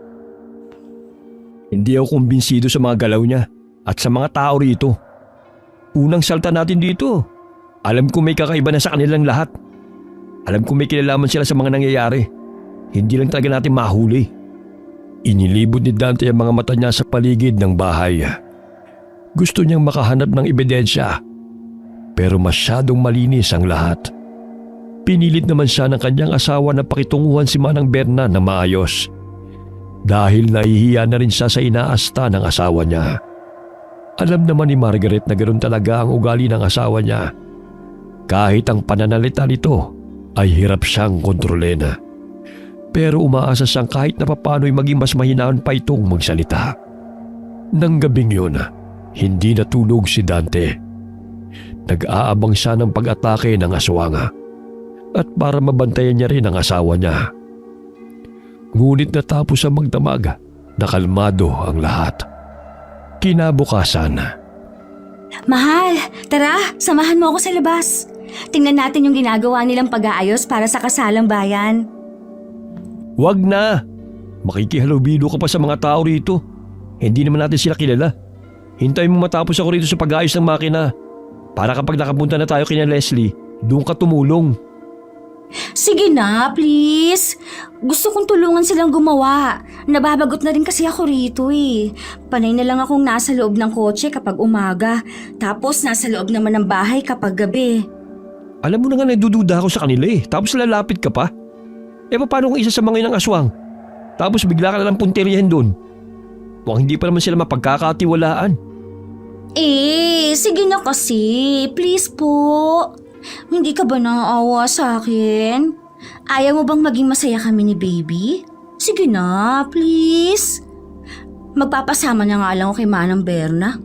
Hindi ako kumbinsido sa mga galaw niya at sa mga tao rito. Unang salta natin dito. Alam ko may kakaiba na sa kanilang lahat. Alam ko may kinalaman sila sa mga nangyayari. Hindi lang talaga natin mahuli. Inilibot ni Dante ang mga mata niya sa paligid ng bahay. Gusto niyang makahanap ng ebidensya. Pero masyadong malinis ang lahat. Pinilit naman siya ng kanyang asawa na pakitunguhan si Manang Berna na maayos. Dahil nahihiya na rin siya sa inaasta ng asawa niya. Alam naman ni Margaret na ganoon talaga ang ugali ng asawa niya. Kahit ang pananalita nito ay hirap siyang kontrolin. Pero umaasa siyang kahit na papano'y maging mas mahinahon pa itong magsalita. Nang gabing yun, hindi natulog si Dante. Nag-aabang siya ng pag-atake ng aswang. At para mabantayan niya rin ang asawa niya. Ngunit natapos ang magdamag, nakalmado ang lahat. Kinabukasan. Mahal, tara, samahan mo ako sa labas. Tingnan natin yung ginagawa nilang pag-aayos para sa kasalang bayan. Wag na! Makikihalubilo ka pa sa mga tao rito. Hindi naman natin sila kilala. Hintayin mo matapos ako rito sa pag-aayos ng makina. Para kapag nakapunta na tayo kina Leslie, doon ka tumulong. Sige na, please. Gusto kong tulungan silang gumawa. Nababagot na rin kasi ako rito eh. Panay na lang akong nasa loob ng kotse kapag umaga. Tapos nasa loob naman ng bahay kapag gabi. Alam mo na nga nagdududa ako sa kanila eh. Tapos lalapit ka pa. Paano kung isa sa mga inang aswang? Tapos bigla ka na lang punteriyahin doon. Mukhang hindi pa naman sila mapagkakatiwalaan. Sige na kasi. Please po. Hindi ka ba naaawa sa akin? Ayaw mo bang maging masaya kami ni baby? Sige na, please. Magpapasama na nga lang ako kay Manang Berna.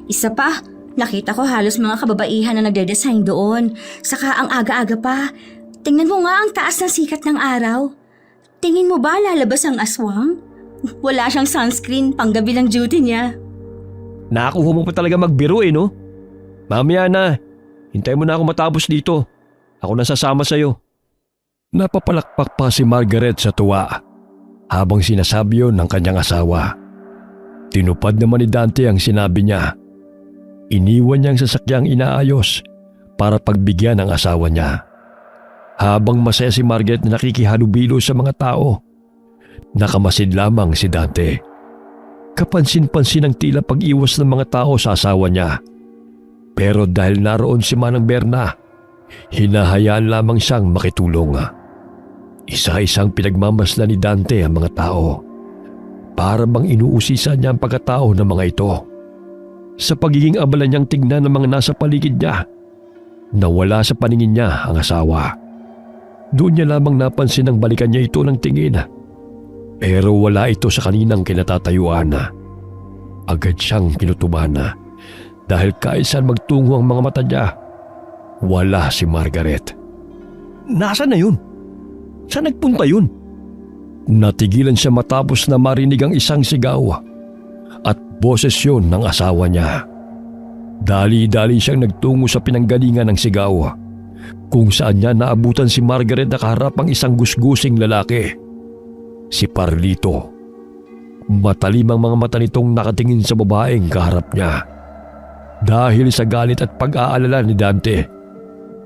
Isa pa, nakita ko halos mga kababaihan na nagde-design doon. Saka ang aga-aga pa. Tingnan mo nga ang taas ng sikat ng araw. Tingin mo ba lalabas ang aswang? Wala siyang sunscreen, panggabi lang duty niya. Nakakuha mo pa talaga magbiro eh, no? Mamaya na. Hintayin mo na ako matapos dito. Ako na sasama sa'yo. Napapalakpak pa si Margaret sa tuwa habang sinasabi yun ng kanyang asawa. Tinupad naman ni Dante ang sinabi niya. Iniwan niyang sasakyang inaayos para pagbigyan ng asawa niya. Habang masaya si Margaret na nakikihalubilo sa mga tao, nakamasid lamang si Dante. Kapansin-pansin ang tila pag-iwas ng mga tao sa asawa niya. Pero dahil naroon si Manang Berna, hinahayaan lamang siyang makitulong. Isa-isang pinagmamasdan ni Dante ang mga tao. Para bang inuusisa niya ang pagkatao ng mga ito. Sa pagiging abala niyang tignan ng mga nasa paligid niya, nawala sa paningin niya ang asawa. Doon niya lamang napansin ang balikan niya ito ng tingin. Pero wala ito sa kaninang kinatatayuan. Agad siyang kinutuban dahil kahit saan magtungo ang mga mata niya, wala si Margaret. Nasaan na yun? Saan nagpunta yun? Natigilan siya matapos na marinig ang isang sigaw at boses yun ng asawa niya. Dali-dali siyang nagtungo sa pinanggalingan ng sigaw kung saan niya naabutan si Margaret na kaharap ang isang gusgusing lalaki. Si Parlito. Matalim ang mga mata nitong nakatingin sa babaeng kaharap niya. Dahil sa galit at pag-aalala ni Dante,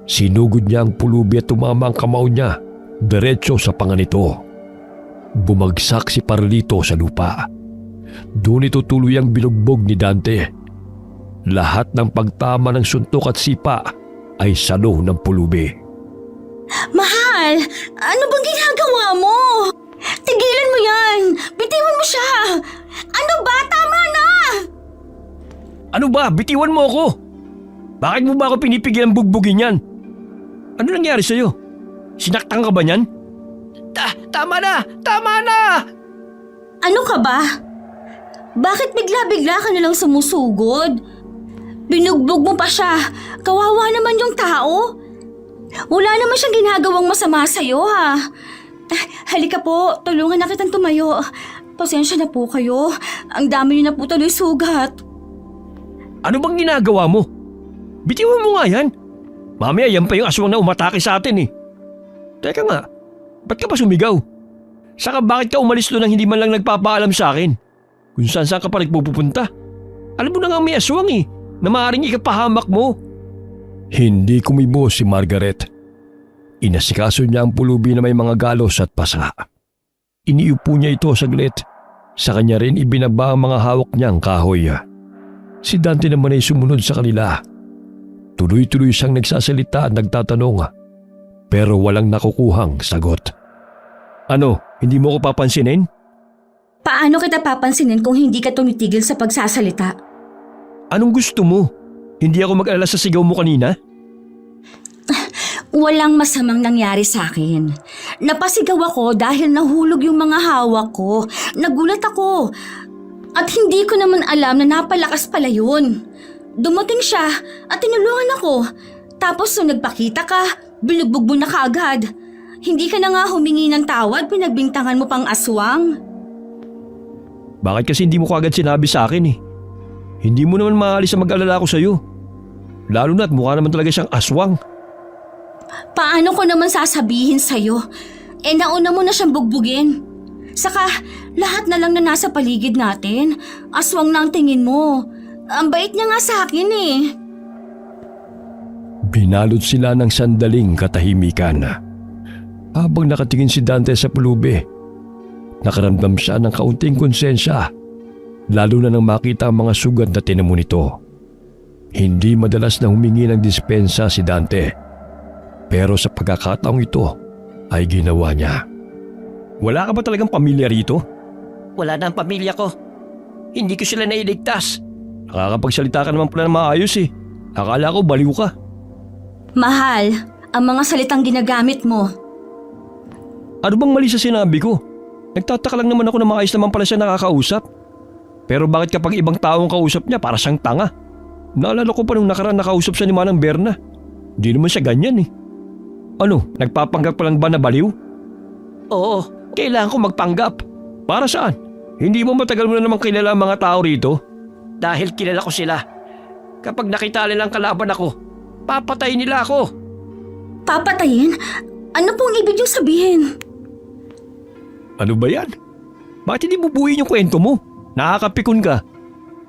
sinugod niya ang pulubi at tumama ang kamao niya diretso sa panga nito. Bumagsak si Parlito sa lupa. Doon ito tuluyang binugbog ni Dante. Lahat ng pagtama ng suntok at sipa ay salo ng pulubi. Mahal, ano bang ginagawa mo? Tigilan mo yan! Bitiwan mo siya! Ano ba? Tama na! Ano ba? Bitiwan mo ako! Bakit mo ba ako pinipigilan bugbugin yan? Ano nangyari sa'yo? Sinaktan ka ba niyan? Tama na! Tama na! Ano ka ba? Bakit bigla-bigla ka nalang sumusugod? Binugbog mo pa siya. Kawawa naman yung tao. Wala naman siyang ginagawang masama sa'yo ha. Halika po, tulungan na kitang tumayo. Pasensya na po kayo. Ang dami niyo na po tuloy sugat. Ano bang ginagawa mo? Bitiwan mo nga yan. Mamaya yan pa yung aswang na umatake sa atin eh. Teka nga, ba't ka pa sumigaw? Saka bakit ka umalis doon nang hindi man lang nagpapaalam sa akin? Kung saan ka pa nagpupunta? Alam mo na nga may aswang eh, na maaaring ikapahamak mo. Hindi kumibo si Margaret. Inasikaso niya ang pulubi na may mga galos at pasa. Iniupo niya ito saglit. Sa kanya rin ibinaba ang mga hawak niyang kahoy. Si Dante naman ay sumunod sa kanila. Tuloy-tuloy siyang nagsasalita at nagtatanong, pero walang nakukuhang sagot. Ano, hindi mo ko papansinin? Paano kita papansinin kung hindi ka tumitigil sa pagsasalita? Anong gusto mo? Hindi ako mag-alala sa sigaw mo kanina? Walang masamang nangyari sa akin. Napasigaw ako dahil nahulog yung mga hawak ko. Nagulat ako. At hindi ko naman alam na napalakas pala yun. Dumating siya at tinulungan ako. Tapos nung nagpakita ka, binugbog mo na kaagad. Hindi ka na nga humingi ng tawad, pinagbintangan mo pang aswang. Bakit kasi hindi mo kaagad sinabi sa akin eh? Hindi mo naman maalis na mag-alala ko sa'yo. Lalo na't mukha naman talaga siyang aswang. Paano ko naman sasabihin sa'yo? Nauna mo na siyang bugbugin. Saka lahat na lang na nasa paligid natin, aswang na ang tingin mo. Ang bait niya nga sa akin eh. Binalot sila ng sandaling katahimikan. Habang nakatingin si Dante sa pulubi, nakaramdam siya ng kaunting konsensya, lalo na nang makita ang mga sugat na tinamo nito. Hindi madalas na humingi ng dispensa si Dante, pero sa pagkakataong ito ay ginawa niya. Wala ka ba talagang pamilya rito? Wala na ang pamilya ko. Hindi ko sila nailigtas. Nakakapagsalita ka naman pala na maayos eh. Akala ko baliw ka. Mahal, ang mga salitang ginagamit mo. Ano bang mali sa sinabi ko? Nagtataka lang naman ako na maayos naman pala siya nakakausap. Pero bakit kapag ibang taong kausap niya para siyang tanga? Naalala ko pa nung nakaraan nakausap siya ni Manang Berna. Di naman siya ganyan eh. Ano, nagpapanggap pa lang ba na baliw? Oo, kailangan ko magpanggap. Para saan? Hindi mo matagal mo na naman kilala ang mga tao rito? Dahil kilala ko sila. Kapag nakita nilang kalaban ako, papatayin nila ako. Papatayin? Ano pong ibig niyong sabihin? Ano ba yan? Bakit hindi mo buuin yung kwento mo? Nakakapikon ka.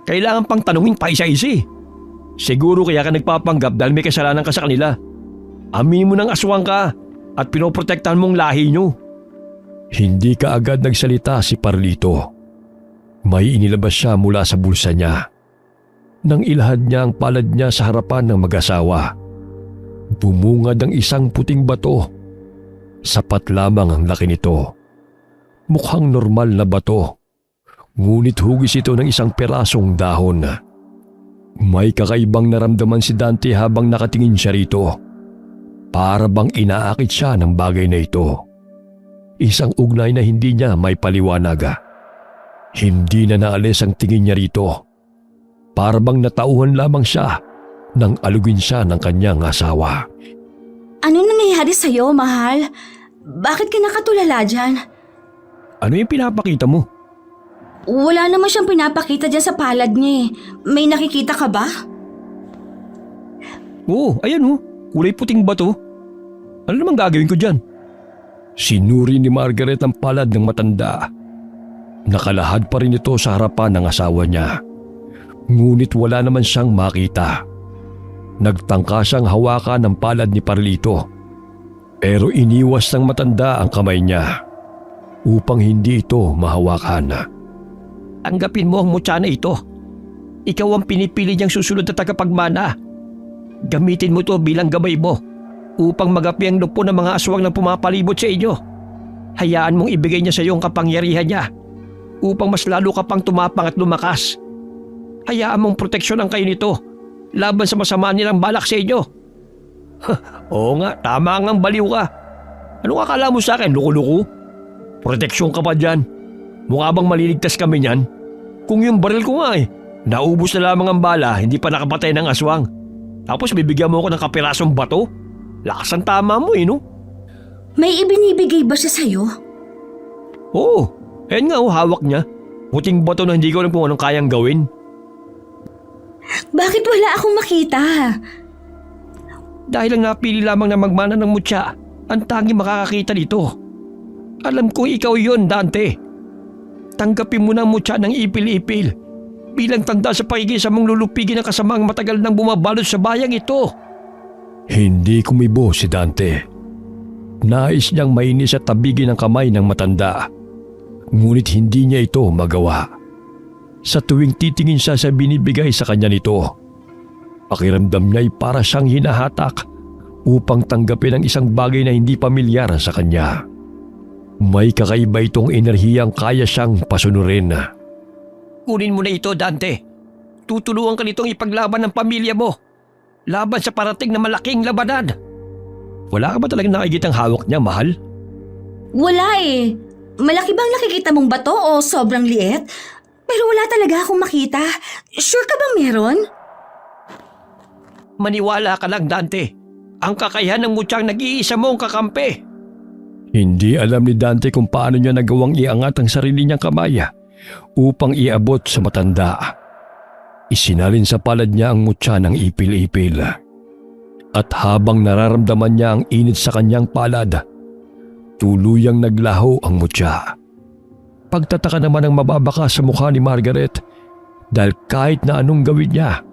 Kailangan pang tanungin pa isa-isa eh. Siguro kaya ka nagpapanggap dahil may kasalanan ka sa kanila. Amin mo ng aswang ka at pinoprotektahan mong lahi nyo. Hindi ka agad nagsalita si Parlito. May inilabas siya mula sa bulsa niya. Nang ilahad niya ang palad niya sa harapan ng mag-asawa, bumungad ang isang puting bato. Sapat lamang ang laki nito. Mukhang normal na bato, ngunit hugis ito ng isang perasong dahon. May kakaibang naramdaman si Dante habang nakatingin siya rito. Para bang inaakit siya ng bagay na ito. Isang ugnay na hindi niya may paliwanag. Hindi na naalis ang tingin niya rito. Para bang natauhan lamang siya nang alugin siya ng kanyang asawa. Ano nangyayari sa'yo, mahal? Bakit ka nakatulala dyan? Ano yung pinapakita mo? Wala naman siyang pinapakita dyan sa palad niya eh. May nakikita ka ba? Oo, ayan oh. Kulay puting bato. Ano namang gagawin ko dyan? Sinuri ni Margaret ang palad ng matanda. Nakalahad pa rin ito sa harapan ng asawa niya. Ngunit wala naman siyang makita. Nagtangka siyang hawakan ng palad ni Parlito. Pero iniwas ng matanda ang kamay niya upang hindi ito mahawakan. Tanggapin mo ang mutya na ito. Ikaw ang pinipili niyang susunod na tagapagmana. Gamitin mo ito bilang gabay mo upang magapi ang lupo ng mga aswang na pumapalibot sa inyo. Hayaan mong ibigay niya sa iyo ang kapangyarihan niya upang mas lalo ka pang tumapang at lumakas. Hayaan mong proteksyonan kayo nito laban sa masama nilang balak sa inyo. Oo nga, tama ngang baliw ka. Ano akala mo sa akin, luko-luko? Proteksyon ka pa dyan. Mukha bang maliligtas kami niyan? Kung yung baril ko nga naubos na lamang ang bala, hindi pa nakapatay ng aswang. Tapos bibigyan mo ako ng kapirasong bato? Lakas ang tama mo no? May ibinibigay ba siya sa'yo? Oo, ayan nga hawak niya. Puting bato na hindi ko alam kung anong kayang gawin. Bakit wala akong makita? Dahil ang napili lamang na magmana ng mutya, ang tanging makakakita nito. Alam kong ikaw yon, Dante. Tanggapin mo na ang mutya ng ipil-ipil bilang tanda sa pakikisa mong lulupigin ang kasamaang matagal nang bumabalot sa bayang ito. Hindi kumibo si Dante. Nais niyang mainis at tabigin ang kamay ng matanda. Ngunit hindi niya ito magawa. Sa tuwing titingin siya sa binibigay sa kanya nito, pakiramdam niya ay para siyang hinahatak upang tanggapin ang isang bagay na hindi pamilyar sa kanya. May kakaiba itong enerhiyang kaya siyang pasunurin. Kunin mo na ito, Dante. Tutulungan ka nitong ipaglaban ng pamilya mo laban sa parating na malaking labanan. Wala ka ba talagang nakikitang hawak niya, mahal? Wala eh. Malaki bang nakikita mong bato o sobrang liit? Pero wala talaga akong makita. Sure ka bang meron? Maniwala ka lang, Dante. Ang kakayahan ng mutyang nag-iisa mong kakampi. Hindi alam ni Dante kung paano niya nagawang iangat ang sarili niyang kamay upang iabot sa matanda. Isinalin sa palad niya ang mutya ng ipil-ipil. At habang nararamdaman niya ang init sa kanyang palad, tuluyang naglaho ang mutya. Pagtataka naman ang mababaka sa mukha ni Margaret dahil kahit na anong gawin niya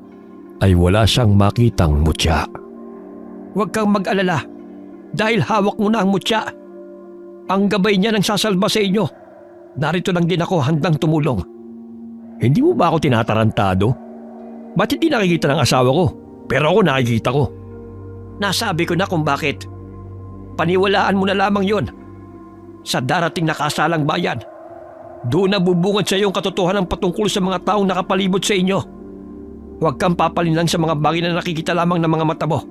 ay wala siyang makitang mutya. Huwag kang mag-alala dahil hawak mo na ang mutya. Ang gabay niya nang sasalba sa inyo. Narito lang din ako handang tumulong. Hindi mo ba ako tinatarantado? Ba't hindi nakikita ng asawa ko? Pero ako nakikita ko. Nasabi ko na kung bakit. Paniwalaan mo na lamang yon. Sa darating na kasalang bayan, doon na bubungad sa iyong katotohanan patungkol sa mga taong nakapalibot sa inyo. Huwag kang papalinlang sa mga bagay na nakikita lamang ng mga mata mo.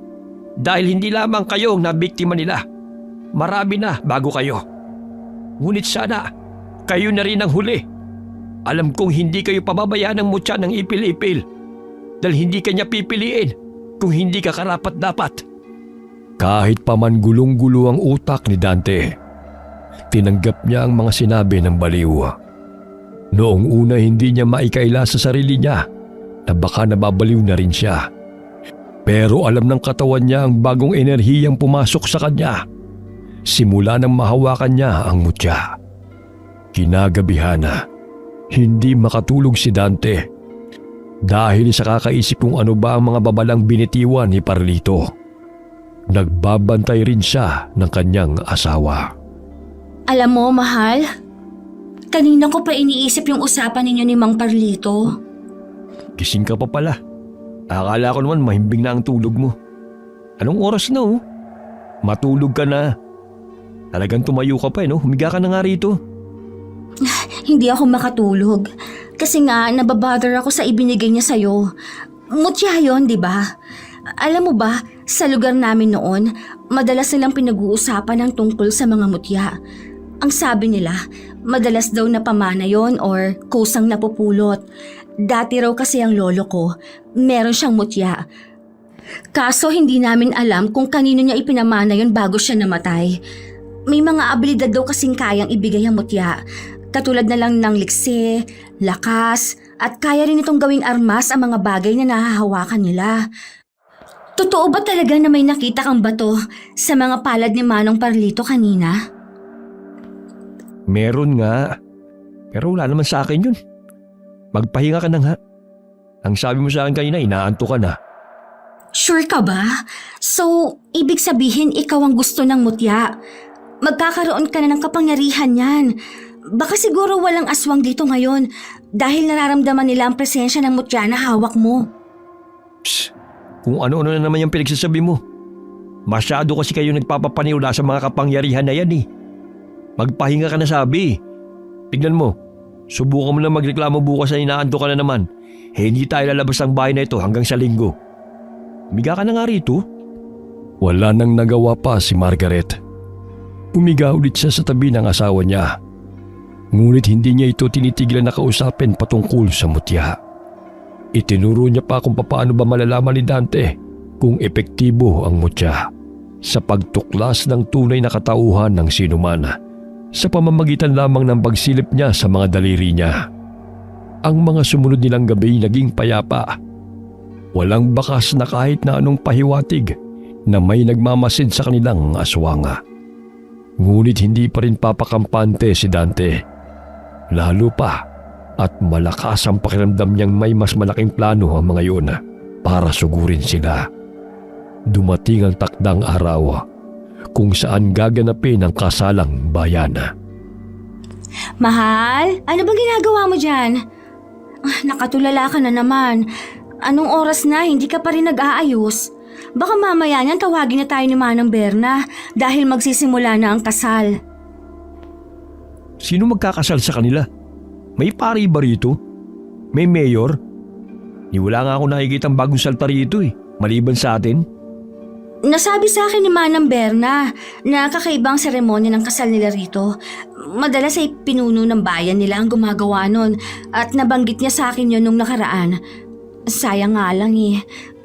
Dahil hindi lamang kayo ang nabiktima nila. Marami na bago kayo. Ngunit sana, kayo na rin ang huli. Alam kong hindi kayo pababayaan ng mutya ng ipil-ipil. Dahil hindi kanya pipiliin kung hindi ka karapat-dapat. Kahit pa man gulong-gulo ang utak ni Dante, tinanggap niya ang mga sinabi ng baliw. Noong una hindi niya maikaila sa sarili niya na baka nababaliw na rin siya. Pero alam ng katawan niya ang bagong enerhiyang pumasok sa kanya. Simula nang mahawakan niya ang mutya. Kinagabihan na, hindi makatulog si Dante dahil sa kakaisip kung ano ba ang mga babalang binitiwan ni Parlito. Nagbabantay rin siya ng kanyang asawa. Alam mo, mahal, kanina ko pa iniisip yung usapan ninyo ni Mang Parlito. Gising ka pa pala. Akala ko naman mahimbing na ang tulog mo. Anong oras na Matulog ka na. Talagang tumayo ka pa humiga ka na nga rito. Hindi ako makatulog. Kasi nga, nababother ako sa ibinigay niya sa'yo. Mutya yun, di ba? Alam mo ba, sa lugar namin noon, madalas nilang pinag-uusapan ang tungkol sa mga mutya. Ang sabi nila, madalas daw napamana yon or kusang napupulot. Dati raw kasi ang lolo ko, meron siyang mutya. Kaso hindi namin alam kung kanino niya ipinamana yon bago siya namatay. May mga abilidad daw kasing kayang ibigay ang mutya. Katulad na lang ng likse, lakas, at kaya rin itong gawing armas ang mga bagay na nahahawakan nila. Totoo ba talaga na may nakita kang bato sa mga palad ni Manong Parlito kanina? Meron nga. Pero wala naman sa akin yun. Magpahinga ka na nga. Ang sabi mo sa akin kanina, inaanto ka na. Sure ka ba? So, ibig sabihin ikaw ang gusto ng mutya. Magkakaroon ka na ng kapangyarihan yan. Baka siguro walang aswang dito ngayon dahil nararamdaman nila ang presensya ng mutya na hawak mo. Psst, kung ano-ano na naman yung pinagsasabi mo. Masyado kasi kayo nagpapapaniwala sa mga kapangyarihan na yan eh. Magpahinga ka na sabi. Tignan mo, subukan mo na magreklamo bukas na inaanto ka na naman. Hindi tayo lalabas ng bahay na ito hanggang sa linggo. Umiga ka na nga rito. Wala nang nagawa pa si Margaret. Umiga ulit siya sa tabi ng asawa niya. Ngunit hindi niya ito tinitigilan na kausapin patungkol sa mutya. Itinuro niya pa kung paano ba malalaman ni Dante kung epektibo ang mutya sa pagtuklas ng tunay na katauhan ng sinuman sa pamamagitan lamang ng pagsilip niya sa mga daliri niya. Ang mga sumunod nilang gabi naging payapa. Walang bakas na kahit na anong pahiwatig na may nagmamasid sa kanilang aswanga. Ngunit hindi pa rin papakampante si Dante. Lalo pa at malakas ang pakiramdam niyang may mas malaking plano ang mga yun para sugurin sila. Dumating ang takdang araw kung saan gaganapin ang kasalang bayan. Mahal, ano bang ginagawa mo dyan? Nakatulala ka na naman. Anong oras na hindi ka pa rin nag-aayos? Baka mamaya niyan tawagin na tayo ni Manang Berna dahil magsisimula na ang kasal. Sino magkakasal sa kanila? May pari ba rito? May mayor? Wala nga ako nakikitang bagong salta rito maliban sa atin. Nasabi sa akin ni Manang Berna na kakaibang seremonya ng kasal nila rito. Madalas ay pinuno ng bayan nila ang gumagawa nun at nabanggit niya sa akin yun nung nakaraan. Sayang nga lang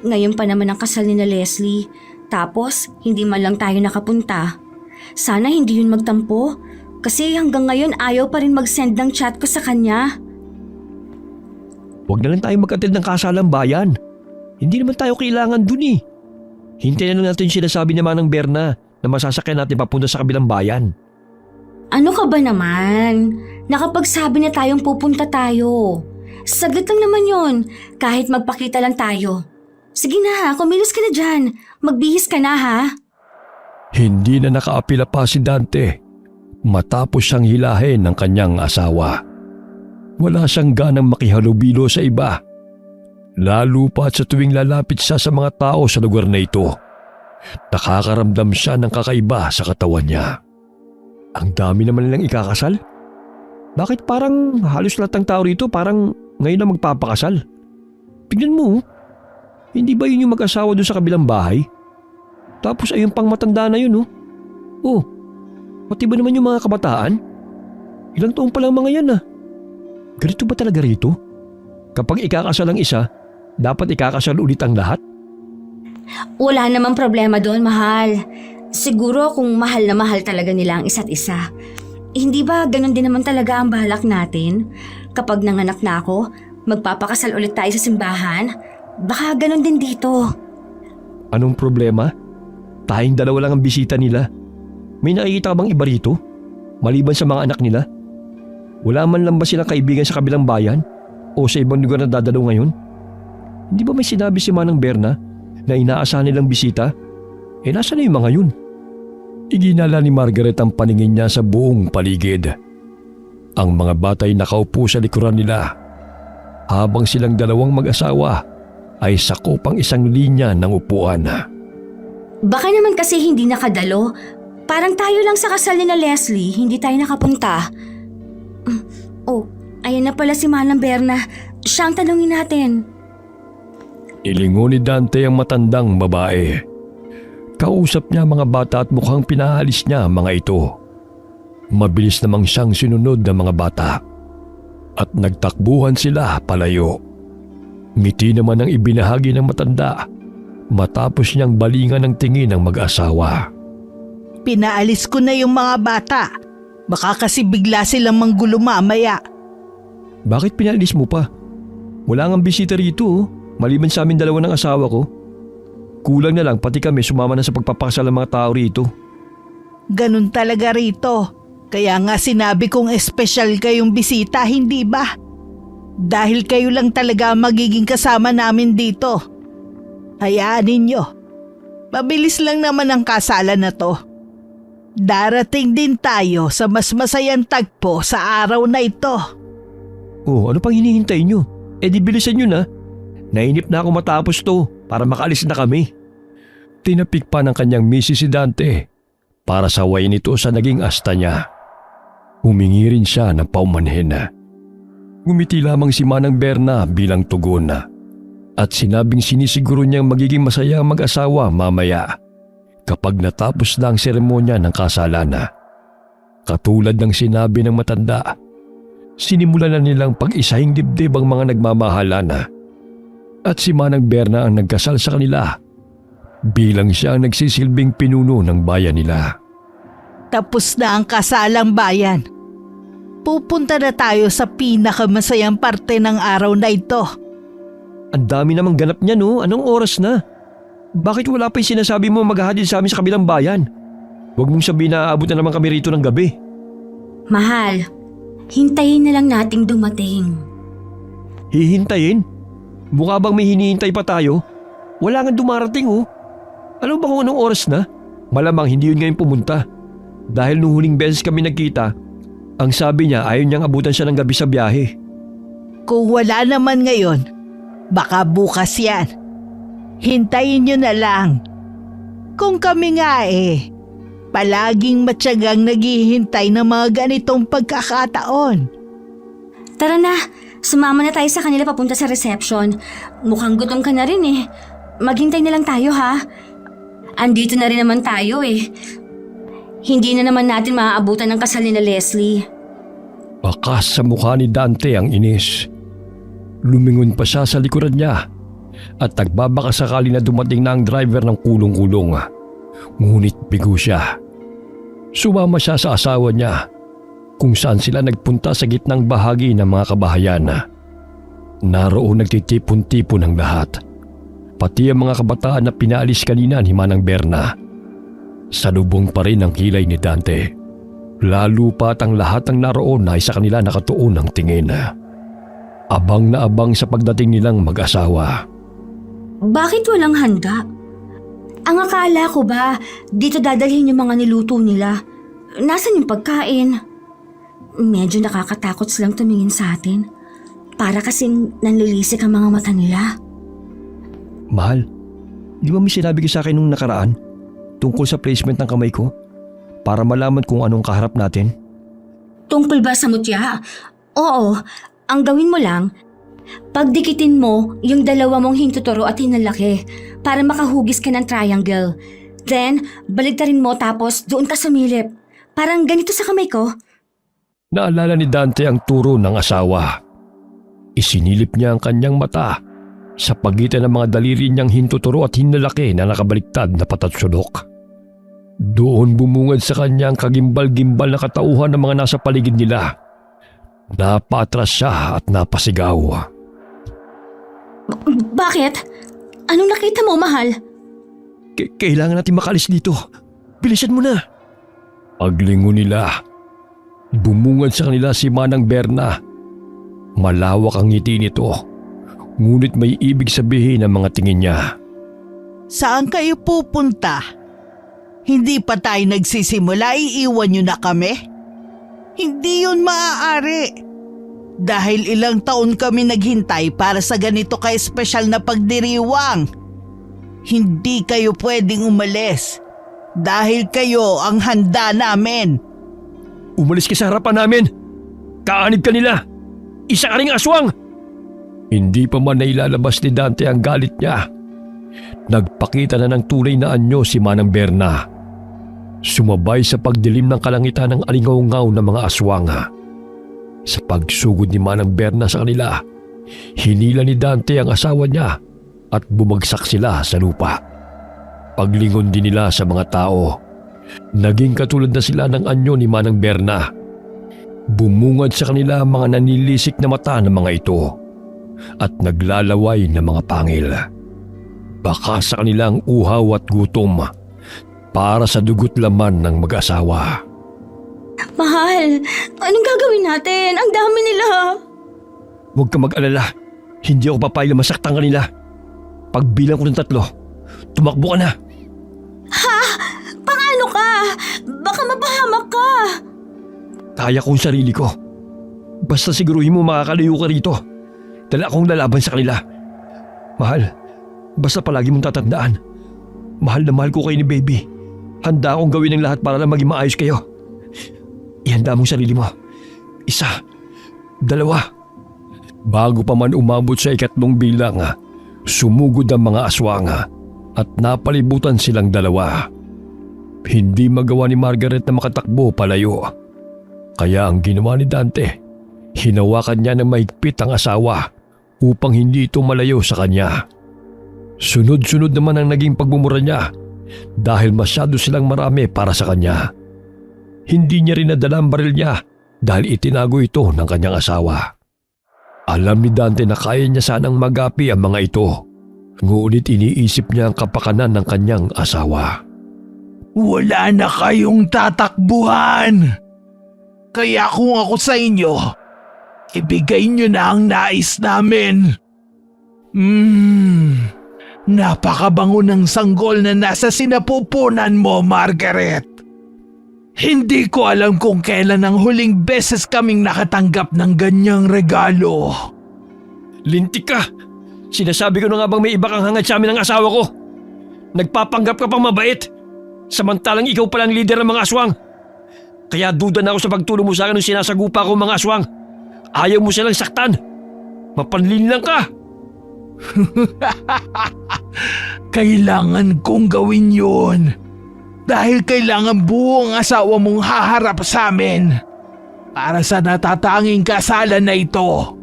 ngayon pa naman ang kasal ni na Leslie. Tapos hindi man lang tayo nakapunta. Sana hindi yun magtampo kasi hanggang ngayon ayaw pa rin mag-send ng chat ko sa kanya. Huwag na lang tayo mag-attend ng kasalang bayan. Hindi naman tayo kailangan dun Hintayin na lang natin sinasabi ni Manang Berna na masasakyan natin papunta sa kabilang bayan. Ano ka ba naman? Nakapagsabi na tayong pupunta tayo. Saglit lang naman yon, kahit magpakita lang tayo. Sige na kumilos ka na dyan. Magbihis ka na ha. Hindi na nakaapila pa si Dante matapos siyang hilahin ng kanyang asawa. Wala siyang ganang makihalubilo sa iba. Lalo pa sa tuwing lalapit siya sa mga tao sa lugar na ito. Nakakaramdam siya ng kakaiba sa katawan niya. Ang dami naman nilang ikakasal. Bakit parang halos lahat ng tao rito parang ngayon na magpapakasal? Tignan mo, hindi ba yun yung mag-asawa doon sa kabilang bahay? Tapos ayun pang matanda na yun Oh, pati ba naman yung mga kabataan? Ilang taon pa lang mga yan Ganito ba talaga rito? Kapag ikakasal ang isa, dapat ikakasal ulit ang lahat? Wala namang problema doon, mahal. Siguro kung mahal na mahal talaga nila ang isa't isa. Hindi ba ganun din naman talaga ang balak natin? Kapag nanganak na ako, magpapakasal ulit tayo sa simbahan? Baka ganun din dito. Anong problema? Tayong dalawa lang ang bisita nila. May nakikita ka bang iba rito? Maliban sa mga anak nila? Wala man lang ba silang kaibigan sa kabilang bayan? O sa ibang lugar na dadalaw ngayon? Hindi ba may sinabi si Manang Berna na inaasahan nilang bisita? Nasa na yung mga yun? Iginala ni Margaret ang paningin niya sa buong paligid. Ang mga batay nakaupo sa likuran nila. Habang silang dalawang mag-asawa ay sakop ang isang linya ng upuan. Baka naman kasi hindi nakadalo. Parang tayo lang sa kasal ni na Leslie, hindi tayo nakapunta. Oh, ayan na pala si Manang Berna. Siya ang tanungin natin. Ilingon ni Dante ang matandang babae. Kausap niya mga bata at mukhang pinaalis niya mga ito. Mabilis namang siyang sinunod ng mga bata. at nagtakbuhan sila palayo. Ngiti naman ang ibinahagi ng matanda matapos niyang balingan ng tingin ng mag-asawa. Pinaalis ko na yung mga bata. Baka kasi bigla silang manggulo mamaya. Bakit pinalis mo pa? Wala ngang bisita rito maliban sa amin dalawa ng asawa ko. Kulang na lang pati kami sumama na sa pagpapakasal ng mga tao rito. Ganun talaga rito. Kaya nga sinabi kong espesyal kayong bisita, hindi ba? Dahil kayo lang talaga magiging kasama namin dito. Hayaan ninyo. Mabilis lang naman ang kasalan na to. Darating din tayo sa mas masayang tagpo sa araw na ito. Oh, ano pang hinihintay nyo? Di bilisan nyo na. Nainip na ako matapos to para makaalis na kami. Tinapik pa ng kanyang misis si Dante para sawayin ito sa naging asta niya. Humingi rin siya ng paumanhin. Ngumiti lamang si Manang Berna bilang tugon at sinabing sinisiguro niyang magiging masaya ang mag-asawa mamaya kapag natapos na ang seremonya ng kasalan. Katulad ng sinabi ng matanda, sinimulan na nilang pag-isahing dibdib ang mga nagmamahalan at si Manang Berna ang nagkasal sa kanila bilang siya ang nagsisilbing pinuno ng bayan nila. Tapos na ang kasalang bayan. Pupunta na tayo sa pinakamasayang parte ng araw na ito. Ang dami namang ganap niya Anong oras na? Bakit wala pa yung sinasabi mo maghahatid sa amin sa kabilang bayan? Huwag mong sabihin na aabot na naman kami rito ng gabi. Mahal, hintayin na lang nating dumating. Hihintayin? Mukha bang may hinihintay pa tayo? Wala nga dumarating Alam ba kung anong oras na? Malamang hindi yun ngayon pumunta. Dahil nung huling beses kami nagkita, ang sabi niya ayaw niyang abutan siya ng gabi sa biyahe. Kung wala naman ngayon, baka bukas yan. Hintayin nyo na lang. Kung kami nga palaging matyagang naghihintay ng mga ganitong pagkakataon. Tara na, sumama na tayo sa kanila papunta sa reception. Mukhang gutom ka na rin Maghintay na lang tayo ha. Andito na rin naman tayo Hindi na naman natin maaabutan ng kasal ni Leslie. Bakas sa mukha ni Dante ang inis. Lumingon pa siya sa likuran niya at nagbabaka sakali na dumating na ang driver ng kulong-kulong. Ngunit bigo siya. Sumama siya sa asawa niya kung saan sila nagpunta sa gitnang bahagi ng mga kabahayan. Naroon nagtitipon-tipon ang lahat. Pati ang mga kabataan na pinaalis kanina ni Manang Berna. Salubong pa rin ang kilay ni Dante. Lalo pat ang lahat ng naroon na sa kanila nakatuon ng tingin. Abang na abang sa pagdating nilang mag-asawa. Bakit walang handa? Ang akala ko ba dito dadalhin yung mga niluto nila? Nasaan yung pagkain? Medyo nakakatakot silang tumingin sa atin. Para kasing nanlilisik ang mga mata nila. Mahal, di ba may sinabi ka sa akin nung nakaraan tungkol sa placement ng kamay ko para malaman kung anong kaharap natin? Tungkol ba sa mutya? Oo, ang gawin mo lang, pagdikitin mo yung dalawa mong hintuturo at hinalaki para makahugis ka ng triangle. Then, baligtarin mo tapos doon ka sumilip. Parang ganito sa kamay ko. Naalala ni Dante ang turo ng asawa. Isinilip niya ang kanyang mata sa pagitan ng mga daliri niyang hintuturo at hinalaki na nakabaliktad na patatsulok. Doon bumungad sa kanya ang kagimbal-gimbal na katauhan ng mga nasa paligid nila. Napaatras siya at napasigaw. Bakit? Anong nakita mo, mahal? Kailangan natin makalis dito. Bilisan mo na. Paglingon nila, bumungad sa kanila si Manang Berna. Malawak ang ngiti nito. Ngunit may ibig sabihin ang mga tingin niya. Saan kayo pupunta? Hindi pa tayo nagsisimula, iiwan nyo na kami? Hindi yun maaari. Dahil ilang taon kami naghintay para sa ganito ka-espesyal na pagdiriwang. Hindi kayo pwedeng umalis. Dahil kayo ang handa namin. Umalis ka sa harapan namin. Kaanib ka nila. Isa ka ring aswang. Hindi pa man nailalabas ni Dante ang galit niya. Nagpakita na ng tunay na anyo si Manang Berna. Sumabay sa pagdilim ng kalangitan ng alingaw-ngaw ng mga aswang. Sa pagsugod ni Manang Berna sa kanila, hinila ni Dante ang asawa niya at bumagsak sila sa lupa. Paglingon din nila sa mga tao, naging katulad na sila ng anyo ni Manang Berna. Bumungad sa kanila ang mga nanilisik na mata ng mga ito at naglalaway na mga pangil. Baka sa kanilang uhaw at gutom para sa dugot laman ng mag-asawa. Mahal, anong gagawin natin? Ang dami nila. Huwag ka mag-alala. Hindi ako papayag na masaktan kanila. Pagbilang ko ng 3, tumakbo ka na. Ha? Paano ka? Baka mapahamak ka. Kaya kong sarili ko. Basta siguruhin mo makakalayo ka rito. Dala akong lalaban sa kanila. Mahal, basta palagi mong tatandaan. Mahal na mahal ko kayo ni baby. Handa akong gawin ang lahat para lang maging maayos kayo. Ihanda mong sarili mo. 1, 2. Bago pa man umabot sa 3 bilang, sumugod ang mga aswang at napalibutan silang 2. Hindi magawa ni Margaret na makatakbo palayo. Kaya ang ginawa ni Dante, hinawakan niya ng mahigpit ang asawa upang hindi ito malayo sa kanya. Sunod-sunod naman ang naging pagmumura niya dahil masyado silang marami para sa kanya. Hindi niya rin nadala ang baril niya dahil itinago ito ng kanyang asawa. Alam ni Dante na kaya niya sanang magapi ang mga ito, ngunit iniisip niya ang kapakanan ng kanyang asawa. Wala na kayong tatakbuhan. Kaya kung ako sa inyo, ibigay nyo na ang nais namin. Napakabango ng sanggol na nasa sinapupunan mo, Margaret. Hindi ko alam kung kailan ang huling beses kaming nakatanggap ng ganyang regalo. Lintik ka! Sinasabi ko na nga bang may iba kang hangad sa amin ng asawa ko? Nagpapanggap ka pang mabait, samantalang ikaw palang leader ng mga aswang. Kaya duda na ako sa pagtulong mo sa akin nung sinasagupa ko mga aswang. Ayaw mo silang saktan. Mapanlin lang ka. Kailangan kong gawin yun. Dahil kailangan buong asawa mong haharap sa amin. Para sa natatanging kasalan na ito,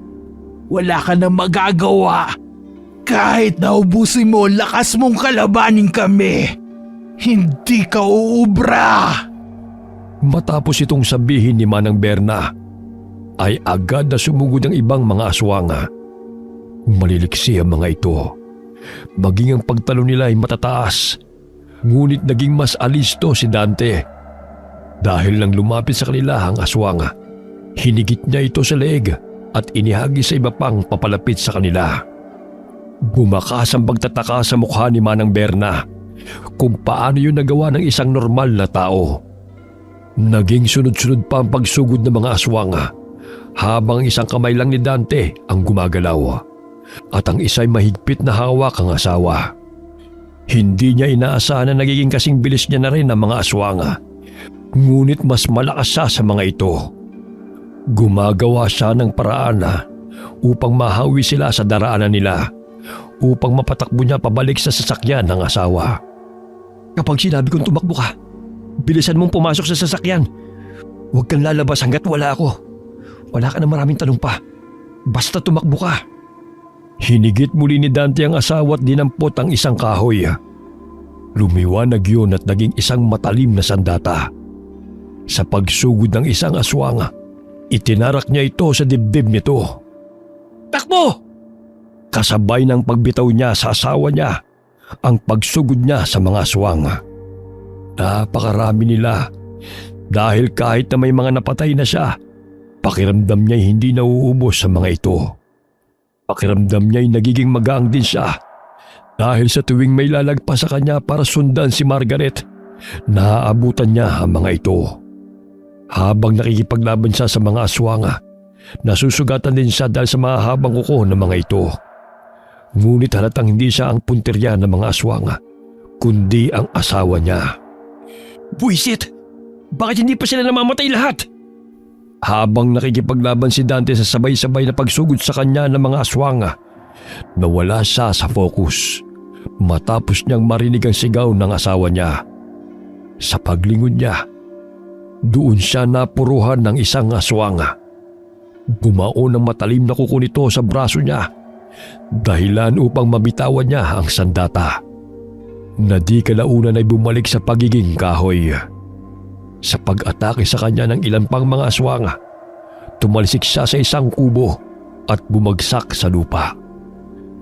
wala ka na magagawa. Kahit naubusin mo lakas mong kalabanin kami, hindi ka uubra. Matapos itong sabihin ni Manang Berna, ay agad na sumugod ang ibang mga aswang. Maliliksi ang mga ito. Maging ang pagtalo nila ay matataas. Ngunit naging mas alisto si Dante. Dahil nang lumapit sa kanila ang aswang, hinigit niya ito sa leeg at inihagi sa iba pang papalapit sa kanila. Bumakas ang pagtataka sa mukha ni Manang Berna kung paano yun nagawa ng isang normal na tao. Naging sunod-sunod pa ang pagsugod ng mga aswang habang isang kamay lang ni Dante ang gumagalaw at ang isa'y mahigpit na hawak ang asawa. Hindi niya inaasahan na nagiging kasing bilis niya na rin ang mga aswang, ngunit mas malakas siya sa mga ito. Gumagawa siya ng paraan upang mahawi sila sa daraanan nila, upang mapatakbo niya pabalik sa sasakyan ng asawa. Kapag sinabi kong tumakbo ka, bilisan mong pumasok sa sasakyan. Huwag kang lalabas hanggat wala ako. Wala ka na maraming tanong pa. Basta tumakbo ka. Hinigit muli ni Dante ang asawa at dinampot ang isang kahoy. Lumiwanag yun at naging isang matalim na sandata. Sa pagsugod ng isang aswang, itinarak niya ito sa dibdib nito. Takbo! Kasabay ng pagbitaw niya sa asawa niya, ang pagsugod niya sa mga aswang. Napakarami nila dahil kahit na may mga napatay na siya, pakiramdam niya hindi nauubos sa mga ito. Pakiramdam niya ay nagiging magaang din siya dahil sa tuwing may lalagpas sa kanya para sundan si Margaret, naaabutan niya ang mga ito. Habang nakikipaglaban siya sa mga aswang, nasusugatan din siya dahil sa mahabang kuko ng mga ito. Ngunit halatang hindi siya ang punterya ng mga aswang, kundi ang asawa niya. Buisit! Bakit hindi pa sila namamatay lahat? Habang nakikipaglaban si Dante sa sabay-sabay na pagsugod sa kanya ng mga aswang, nawala siya sa focus matapos niyang marinig ang sigaw ng asawa niya. Sa paglingon niya, doon siya napuruhan ng isang aswang. Bumaon ang matalim na kuko nito sa braso niya, dahilan upang mabitawan niya ang sandata, na di kalaunan ay bumalik sa pagiging kahoy. Sa pag-atake sa kanya ng ilan pang mga aswang, tumalsik siya sa isang kubo at bumagsak sa lupa.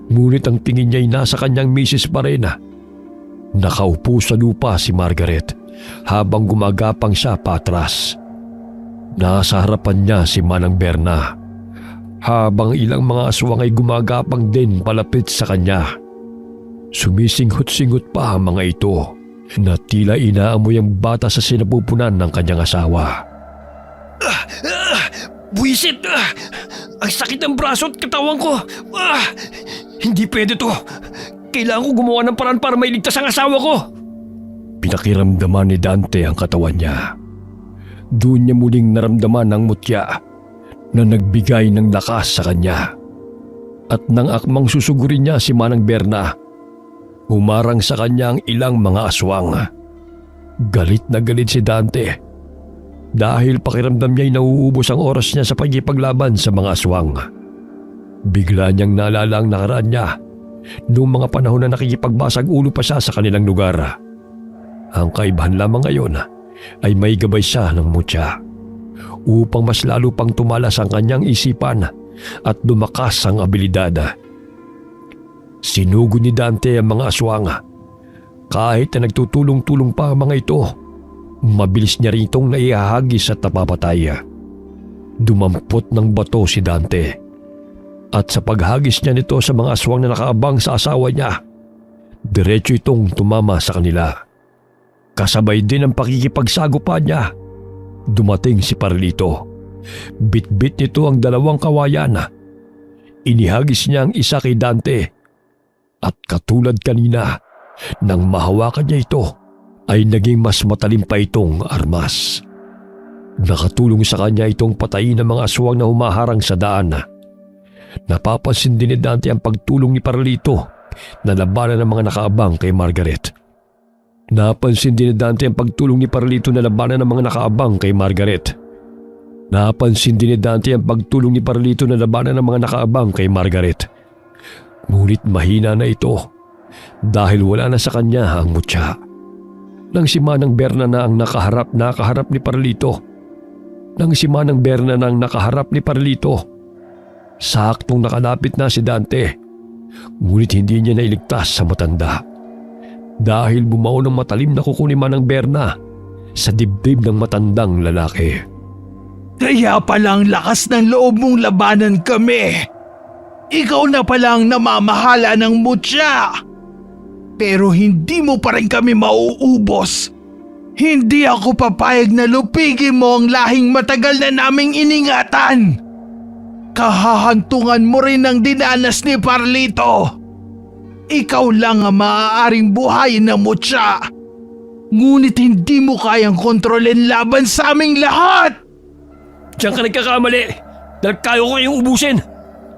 Ngunit ang tingin niya ay nasa kanyang misis pa rin. Nakaupo sa lupa si Margaret habang gumagapang siya patras. Nasa harapan niya si Manang Berna, habang ilang mga aswang ay gumagapang din palapit sa kanya. Sumisinghot-singhot pa ang mga ito na tila inaamoy ang bata sa sinapupunan ng kanyang asawa. Buwisit! Ang sakit ng braso at katawan ko! Hindi pwede to! Kailangan ko gumawa ng paraan para mailigtas ang asawa ko! Pinakiramdaman ni Dante ang katawan niya. Doon niya muling naramdaman ang mutya na nagbigay ng lakas sa kanya. At nang akmang susugurin niya si Manang Berna, humarang sa kanya ang ilang mga aswang. Galit na galit si Dante dahil pakiramdam niya ay nauubos ang oras niya sa pagkipaglaban sa mga aswang. Bigla niyang naalala ang nakaraan niya noong mga panahon na nakikipagbasag ulo pa siya sa kanilang lugar. Ang kaibahan lamang ngayon ay may gabay siya ng mutya upang mas lalo pang tumalas ang kanyang isipan at lumakas ang abilidad. Sinugo ni Dante ang mga aswang. Kahit na nagtutulong-tulong pa ang mga ito, mabilis niya rin itong naihahagis at napapatay. Dumampot ng bato si Dante at sa paghagis niya nito sa mga aswang na nakaabang sa asawa niya, diretso itong tumama sa kanila. Kasabay din ang pakikipagsagupa niya. Dumating si Parlito. Bit-bit nito ang dalawang kawayan. Inihagis niya ang isa kay Dante. At katulad kanina, nang mahawakan niya ito, ay naging mas matalim pa itong armas. Nakatulong sa kanya itong patayin ng mga aswang na humaharang sa daan. Napapansin din ni Dante ang pagtulong ni Parlito na labanan ng mga nakaabang kay Margaret. Napansin din ni Dante ang pagtulong ni Parlito na labanan ng mga nakaabang kay Margaret. Napansin din ni Dante ang pagtulong ni Parlito na labanan ng mga nakaabang kay Margaret. Ngunit mahina na ito dahil wala na sa kanya ang mutya. Nang si Manang Berna na ang nakaharap ni Parlito. Saktong nakalapit na si Dante. Ngunit hindi niya nailigtas sa matanda. Dahil bumaon ng matalim na kuko ni Manang Berna sa dibdib ng matandang lalaki. Kaya palang lakas ng loob mong labanan kami. Ikaw na palang namamahala ng mutya. Pero hindi mo pa rin kami mauubos. Hindi ako papayag na lupigin mo ang lahing matagal na naming iningatan. Kahahantungan mo rin ang dinanas ni Parlito. Ikaw lang ang maaaring buhayin ng mutya. Ngunit hindi mo kayang kontrolin laban sa aming lahat. Diyan ka nagkakamali dahil kaya ko kayong ubusin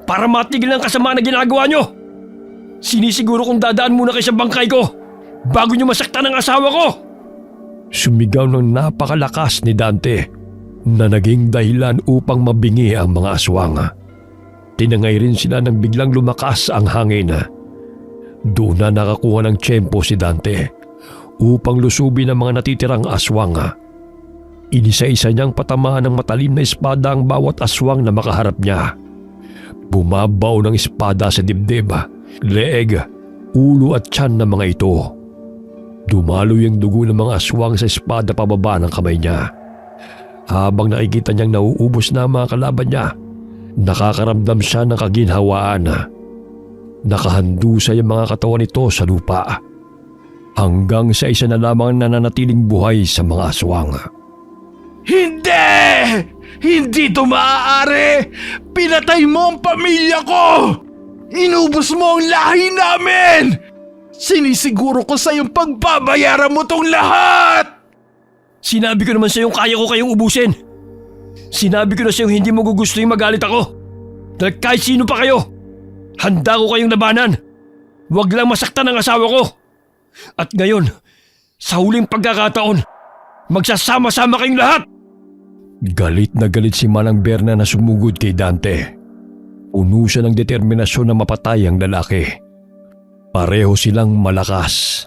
para matigil ang kasama na ginagawa nyo. Sinisiguro kong dadaan muna kayo sa bangkay ko bago nyo masaktan ang asawa ko. Sumigaw ng napakalakas ni Dante na naging dahilan upang mabingi ang mga aswang. Tinangay rin sila nang biglang lumakas ang hangin. Doon na nakakuha ng tiyempo si Dante upang lusubin ang mga natitirang aswang. Inisa-isa niyang patamaan ng matalim na espada ang bawat aswang na makaharap niya. Bumabaw ng espada sa dibdib, leeg, ulo at tiyan ng mga ito. Dumaloy ang dugo ng mga aswang sa espada pababa ng kamay niya. Habang nakikita niyang nauubos na ang mga kalaban niya, nakakaramdam siya ng kaginhawaan. Nakahandusay ang mga katawan nito sa lupa hanggang sa isa na lamang nananatiling buhay sa mga aswang. Hindi! Hindi ito maaari! Pinatay mo ang pamilya ko! Inubos mo ang lahi namin! Sinisiguro ko sa iyong pagbabayaran mo tong lahat! Sinabi ko naman sa iyong kaya ko kayong ubusin. Sinabi ko na sa iyong hindi mo gugusto yung magalit ako. Dahil kahit sino pa kayo, handa ko kayong labanan. Huwag lang masaktan ang asawa ko. At ngayon, sa huling pagkakataon, magsasama-sama kayong lahat. Galit na galit si Manang Berna na sumugod kay Dante. Puno siya ng determinasyon na mapatay ang lalaki. Pareho silang malakas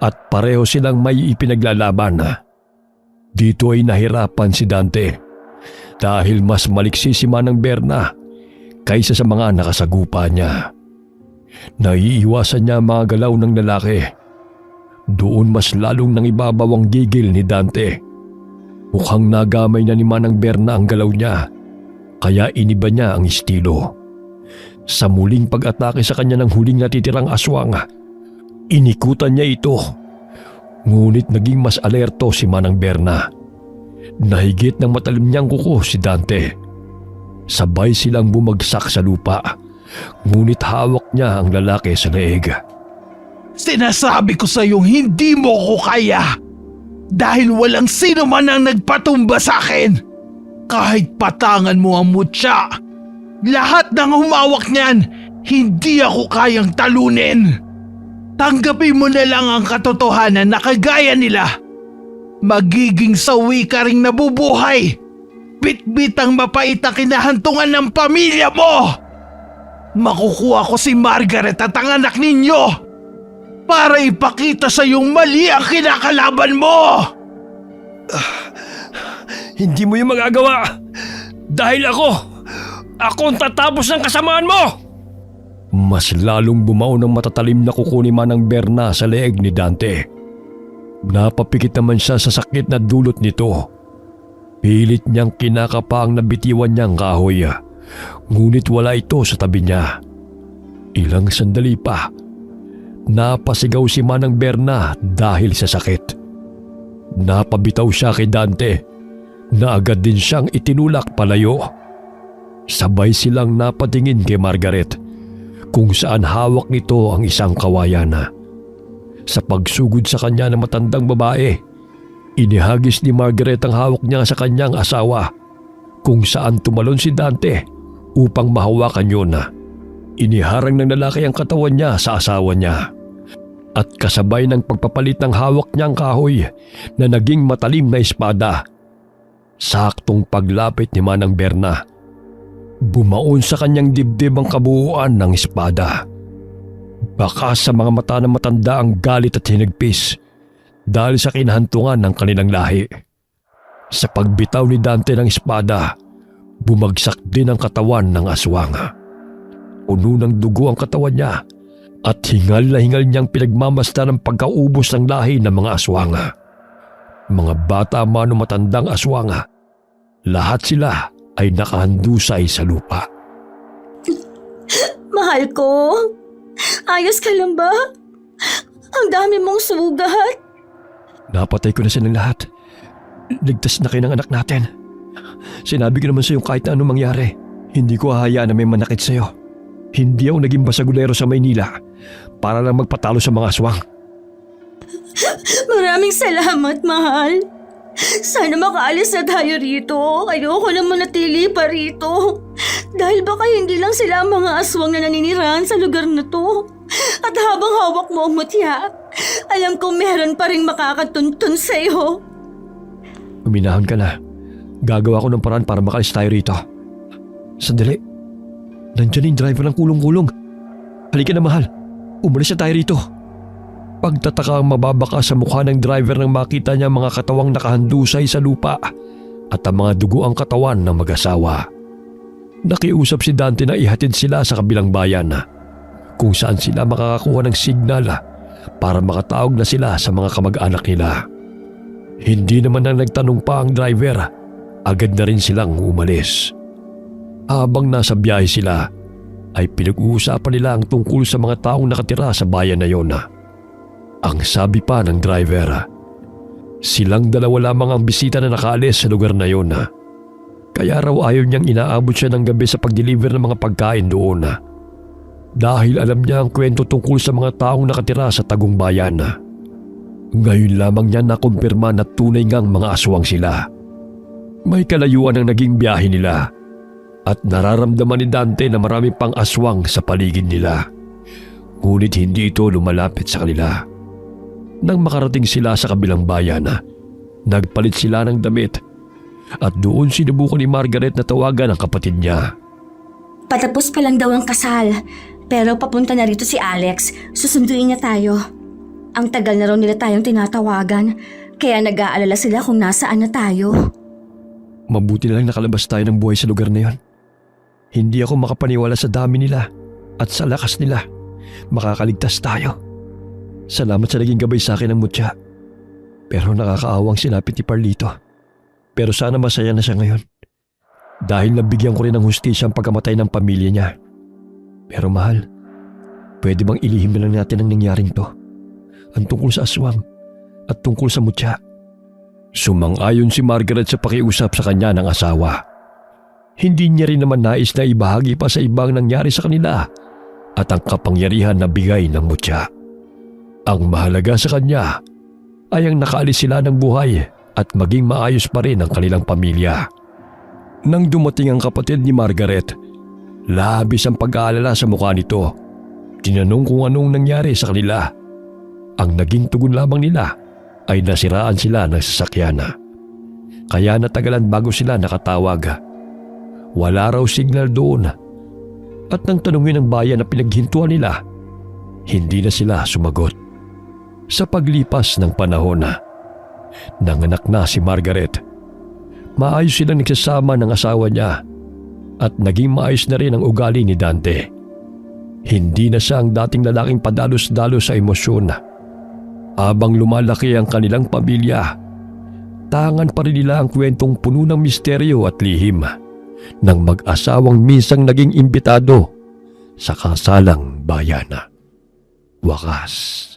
at pareho silang may ipinaglalaban. Dito ay nahirapan si Dante dahil mas maliksi si Manang Berna kaysa sa mga nakasagupa niya. Naiiwasan niya ang mga galaw ng lalaki. Doon mas lalong nangibabaw ang gigil ni Dante. Mukhang nagamay na ni Manang Berna ang galaw niya, kaya iniba niya ang estilo. Sa muling pag-atake sa kanya ng huling natitirang aswang, inikutan niya ito. Ngunit naging mas alerto si Manang Berna. Nahigit ng matalim niyang kuko si Dante. Sabay silang bumagsak sa lupa, ngunit hawak niya ang lalaki sa leeg. Sinasabi ko sa iyong hindi mo ko kaya dahil walang sino man ang nagpatumba sa akin. Kahit patangan mo ang mutya, lahat ng humawak niyan, hindi ako kayang talunin. Tanggapin mo na lang ang katotohanan na kagaya nila. Magiging sawi ka ring nabubuhay. Bit-bit ang mapait na kinahantungan ng pamilya mo. Makukuha ko si Margaret at ang anak ninyo para ipakita sa iyong mali ang kinakalaban mo! Hindi mo yung magagawa dahil ako ang tatapos ng kasamaan mo! Mas lalong bumao ng matatalim na kuko ni Manang Berna sa leeg ni Dante. Napapikit naman siya sa sakit na dulot nito. Pilit niyang kinakapa ang nabitiwan niyang kahoy, ngunit wala ito sa tabi niya. Ilang sandali pa, napasigaw si Manang Berna dahil sa sakit. Napabitaw siya kay Dante na agad din siyang itinulak palayo. Sabay silang napatingin kay Margaret kung saan hawak nito ang isang kawayan. Sa pagsugod sa kanya ng matandang babae, inihagis ni Margaret ang hawak niya sa kanyang asawa kung saan tumalon si Dante upang mahawakan yun. Iniharang ng lalaki ang katawan niya sa asawa niya. At kasabay ng pagpapalit ng hawak niyang kahoy na naging matalim na espada, saktong paglapit ni Manang Berna, bumaon sa kanyang dibdib ang kabuuan ng espada. Baka sa mga mata ng matanda ang galit at hinagpis dahil sa kinahantungan ng kanilang lahi. Sa pagbitaw ni Dante ng espada, bumagsak din ang katawan ng aswang. Puno ng dugo ang katawan niya at hingal na hingal niyang pinagmamasta ng pagkaubos ng lahi ng mga aswang. Mga bata man o matandang aswang, lahat sila ay nakahandusay sa lupa. Mahal ko, ayos ka lang ba? Ang dami mong sugat. Napatay ko na silang lahat. Ligtas na kayo ng anak natin. Sinabi ko naman sa iyo kahit na anong mangyari, hindi ko hahayaan na may manakit sa iyo. Hindi ako naging basagulero sa Maynila para lang magpatalo sa mga aswang. Maraming salamat, mahal. Sana makaalis na tayo rito. Ayoko na manatili pa rito. Dahil baka hindi lang sila ang mga aswang na naninirahan sa lugar na to. At habang hawak mo ang mutya, alam ko meron pa rin makakatuntun sa'yo. Uminahon ka na. Gagawa ko ng paraan para makaalis tayo rito. Sandali. Nandiyan yung driver ng kulong-kulong. Halika na, mahal. Umalis na tayo rito. Pagtataka ang mababaka sa mukha ng driver nang makita niya mga katawang nakahandusay sa lupa at ang mga dugo ang katawan ng mag-asawa. Nakiusap si Dante na ihatid sila sa kabilang bayan kung saan sila makakakuha ng signal para makatawag na sila sa mga kamag-anak nila. Hindi naman na nagtanong pa ang driver, agad na rin silang umalis. Habang nasa biyahe sila, ay pinag-uusapan nila ang tungkol sa mga taong nakatira sa bayan na yon. Ang sabi pa ng driver, silang dalawa lamang ang bisita na nakaalis sa lugar na yon. Kaya raw ayaw niyang inaabot siya ng gabi sa pag-deliver ng mga pagkain doon. Dahil alam niya ang kwento tungkol sa mga taong nakatira sa Tagong Bayan. Ngayon lamang niya nakumpirma na tunay ngang mga aswang sila. May kalayuan ang naging biyahe nila. At nararamdaman ni Dante na marami pang aswang sa paligid nila. Ngunit hindi ito lumalapit sa kanila. Nang makarating sila sa kabilang bayan, nagpalit sila ng damit. At doon sinubukan ni Margaret na tawagan ang kapatid niya. Patapos pa lang daw ang kasal. Pero papunta na rito si Alex. Susunduin niya tayo. Ang tagal na raw nila tayong tinatawagan. Kaya nag-aalala sila kung nasaan na tayo. Mabuti na lang nakalabas tayo ng buhay sa lugar na yon. Hindi ako makapaniwala sa dami nila at sa lakas nila. Makakaligtas tayo. Salamat sa naging gabay sa akin ng mutya. Pero nakakaawang sinapit ni Parlito. Pero sana masaya na siya ngayon. Dahil nabigyan ko rin ng hustisya ang pagkamatay ng pamilya niya. Pero mahal, pwede bang ilihim na lang natin ang nangyaring to? Ang tungkol sa aswang at tungkol sa mutya. Sumang-ayon si Margaret sa pakiusap sa kanya ng asawa. Hindi niya rin naman nais na ibahagi pa sa ibang nangyari sa kanila at ang kapangyarihan na bigay ng mutya. Ang mahalaga sa kanya ay ang nakaalis sila ng buhay at maging maayos pa rin ang kanilang pamilya. Nang dumating ang kapatid ni Margaret, labis ang pag-aalala sa mukha nito. Tinanong kung anong nangyari sa kanila. Ang naging tugon lamang nila ay nasiraan sila ng sasakyan. Kaya natagalan bago sila nakatawag. Wala raw signal doon. At nang tanungin ng bayan na pinaghintuan nila, hindi na sila sumagot. Sa paglipas ng panahon, nanganak na si Margaret. Maayos silang nagsasama ng asawa niya at naging maayos na rin ang ugali ni Dante. Hindi na siya ang dating lalaking padalos-dalos sa emosyon. Habang lumalaki ang kanilang pamilya, tangan pa rin nila ang kwentong puno ng misteryo at lihim ng mag-asawang minsang naging imbitado sa kasalang bayan. Wakas.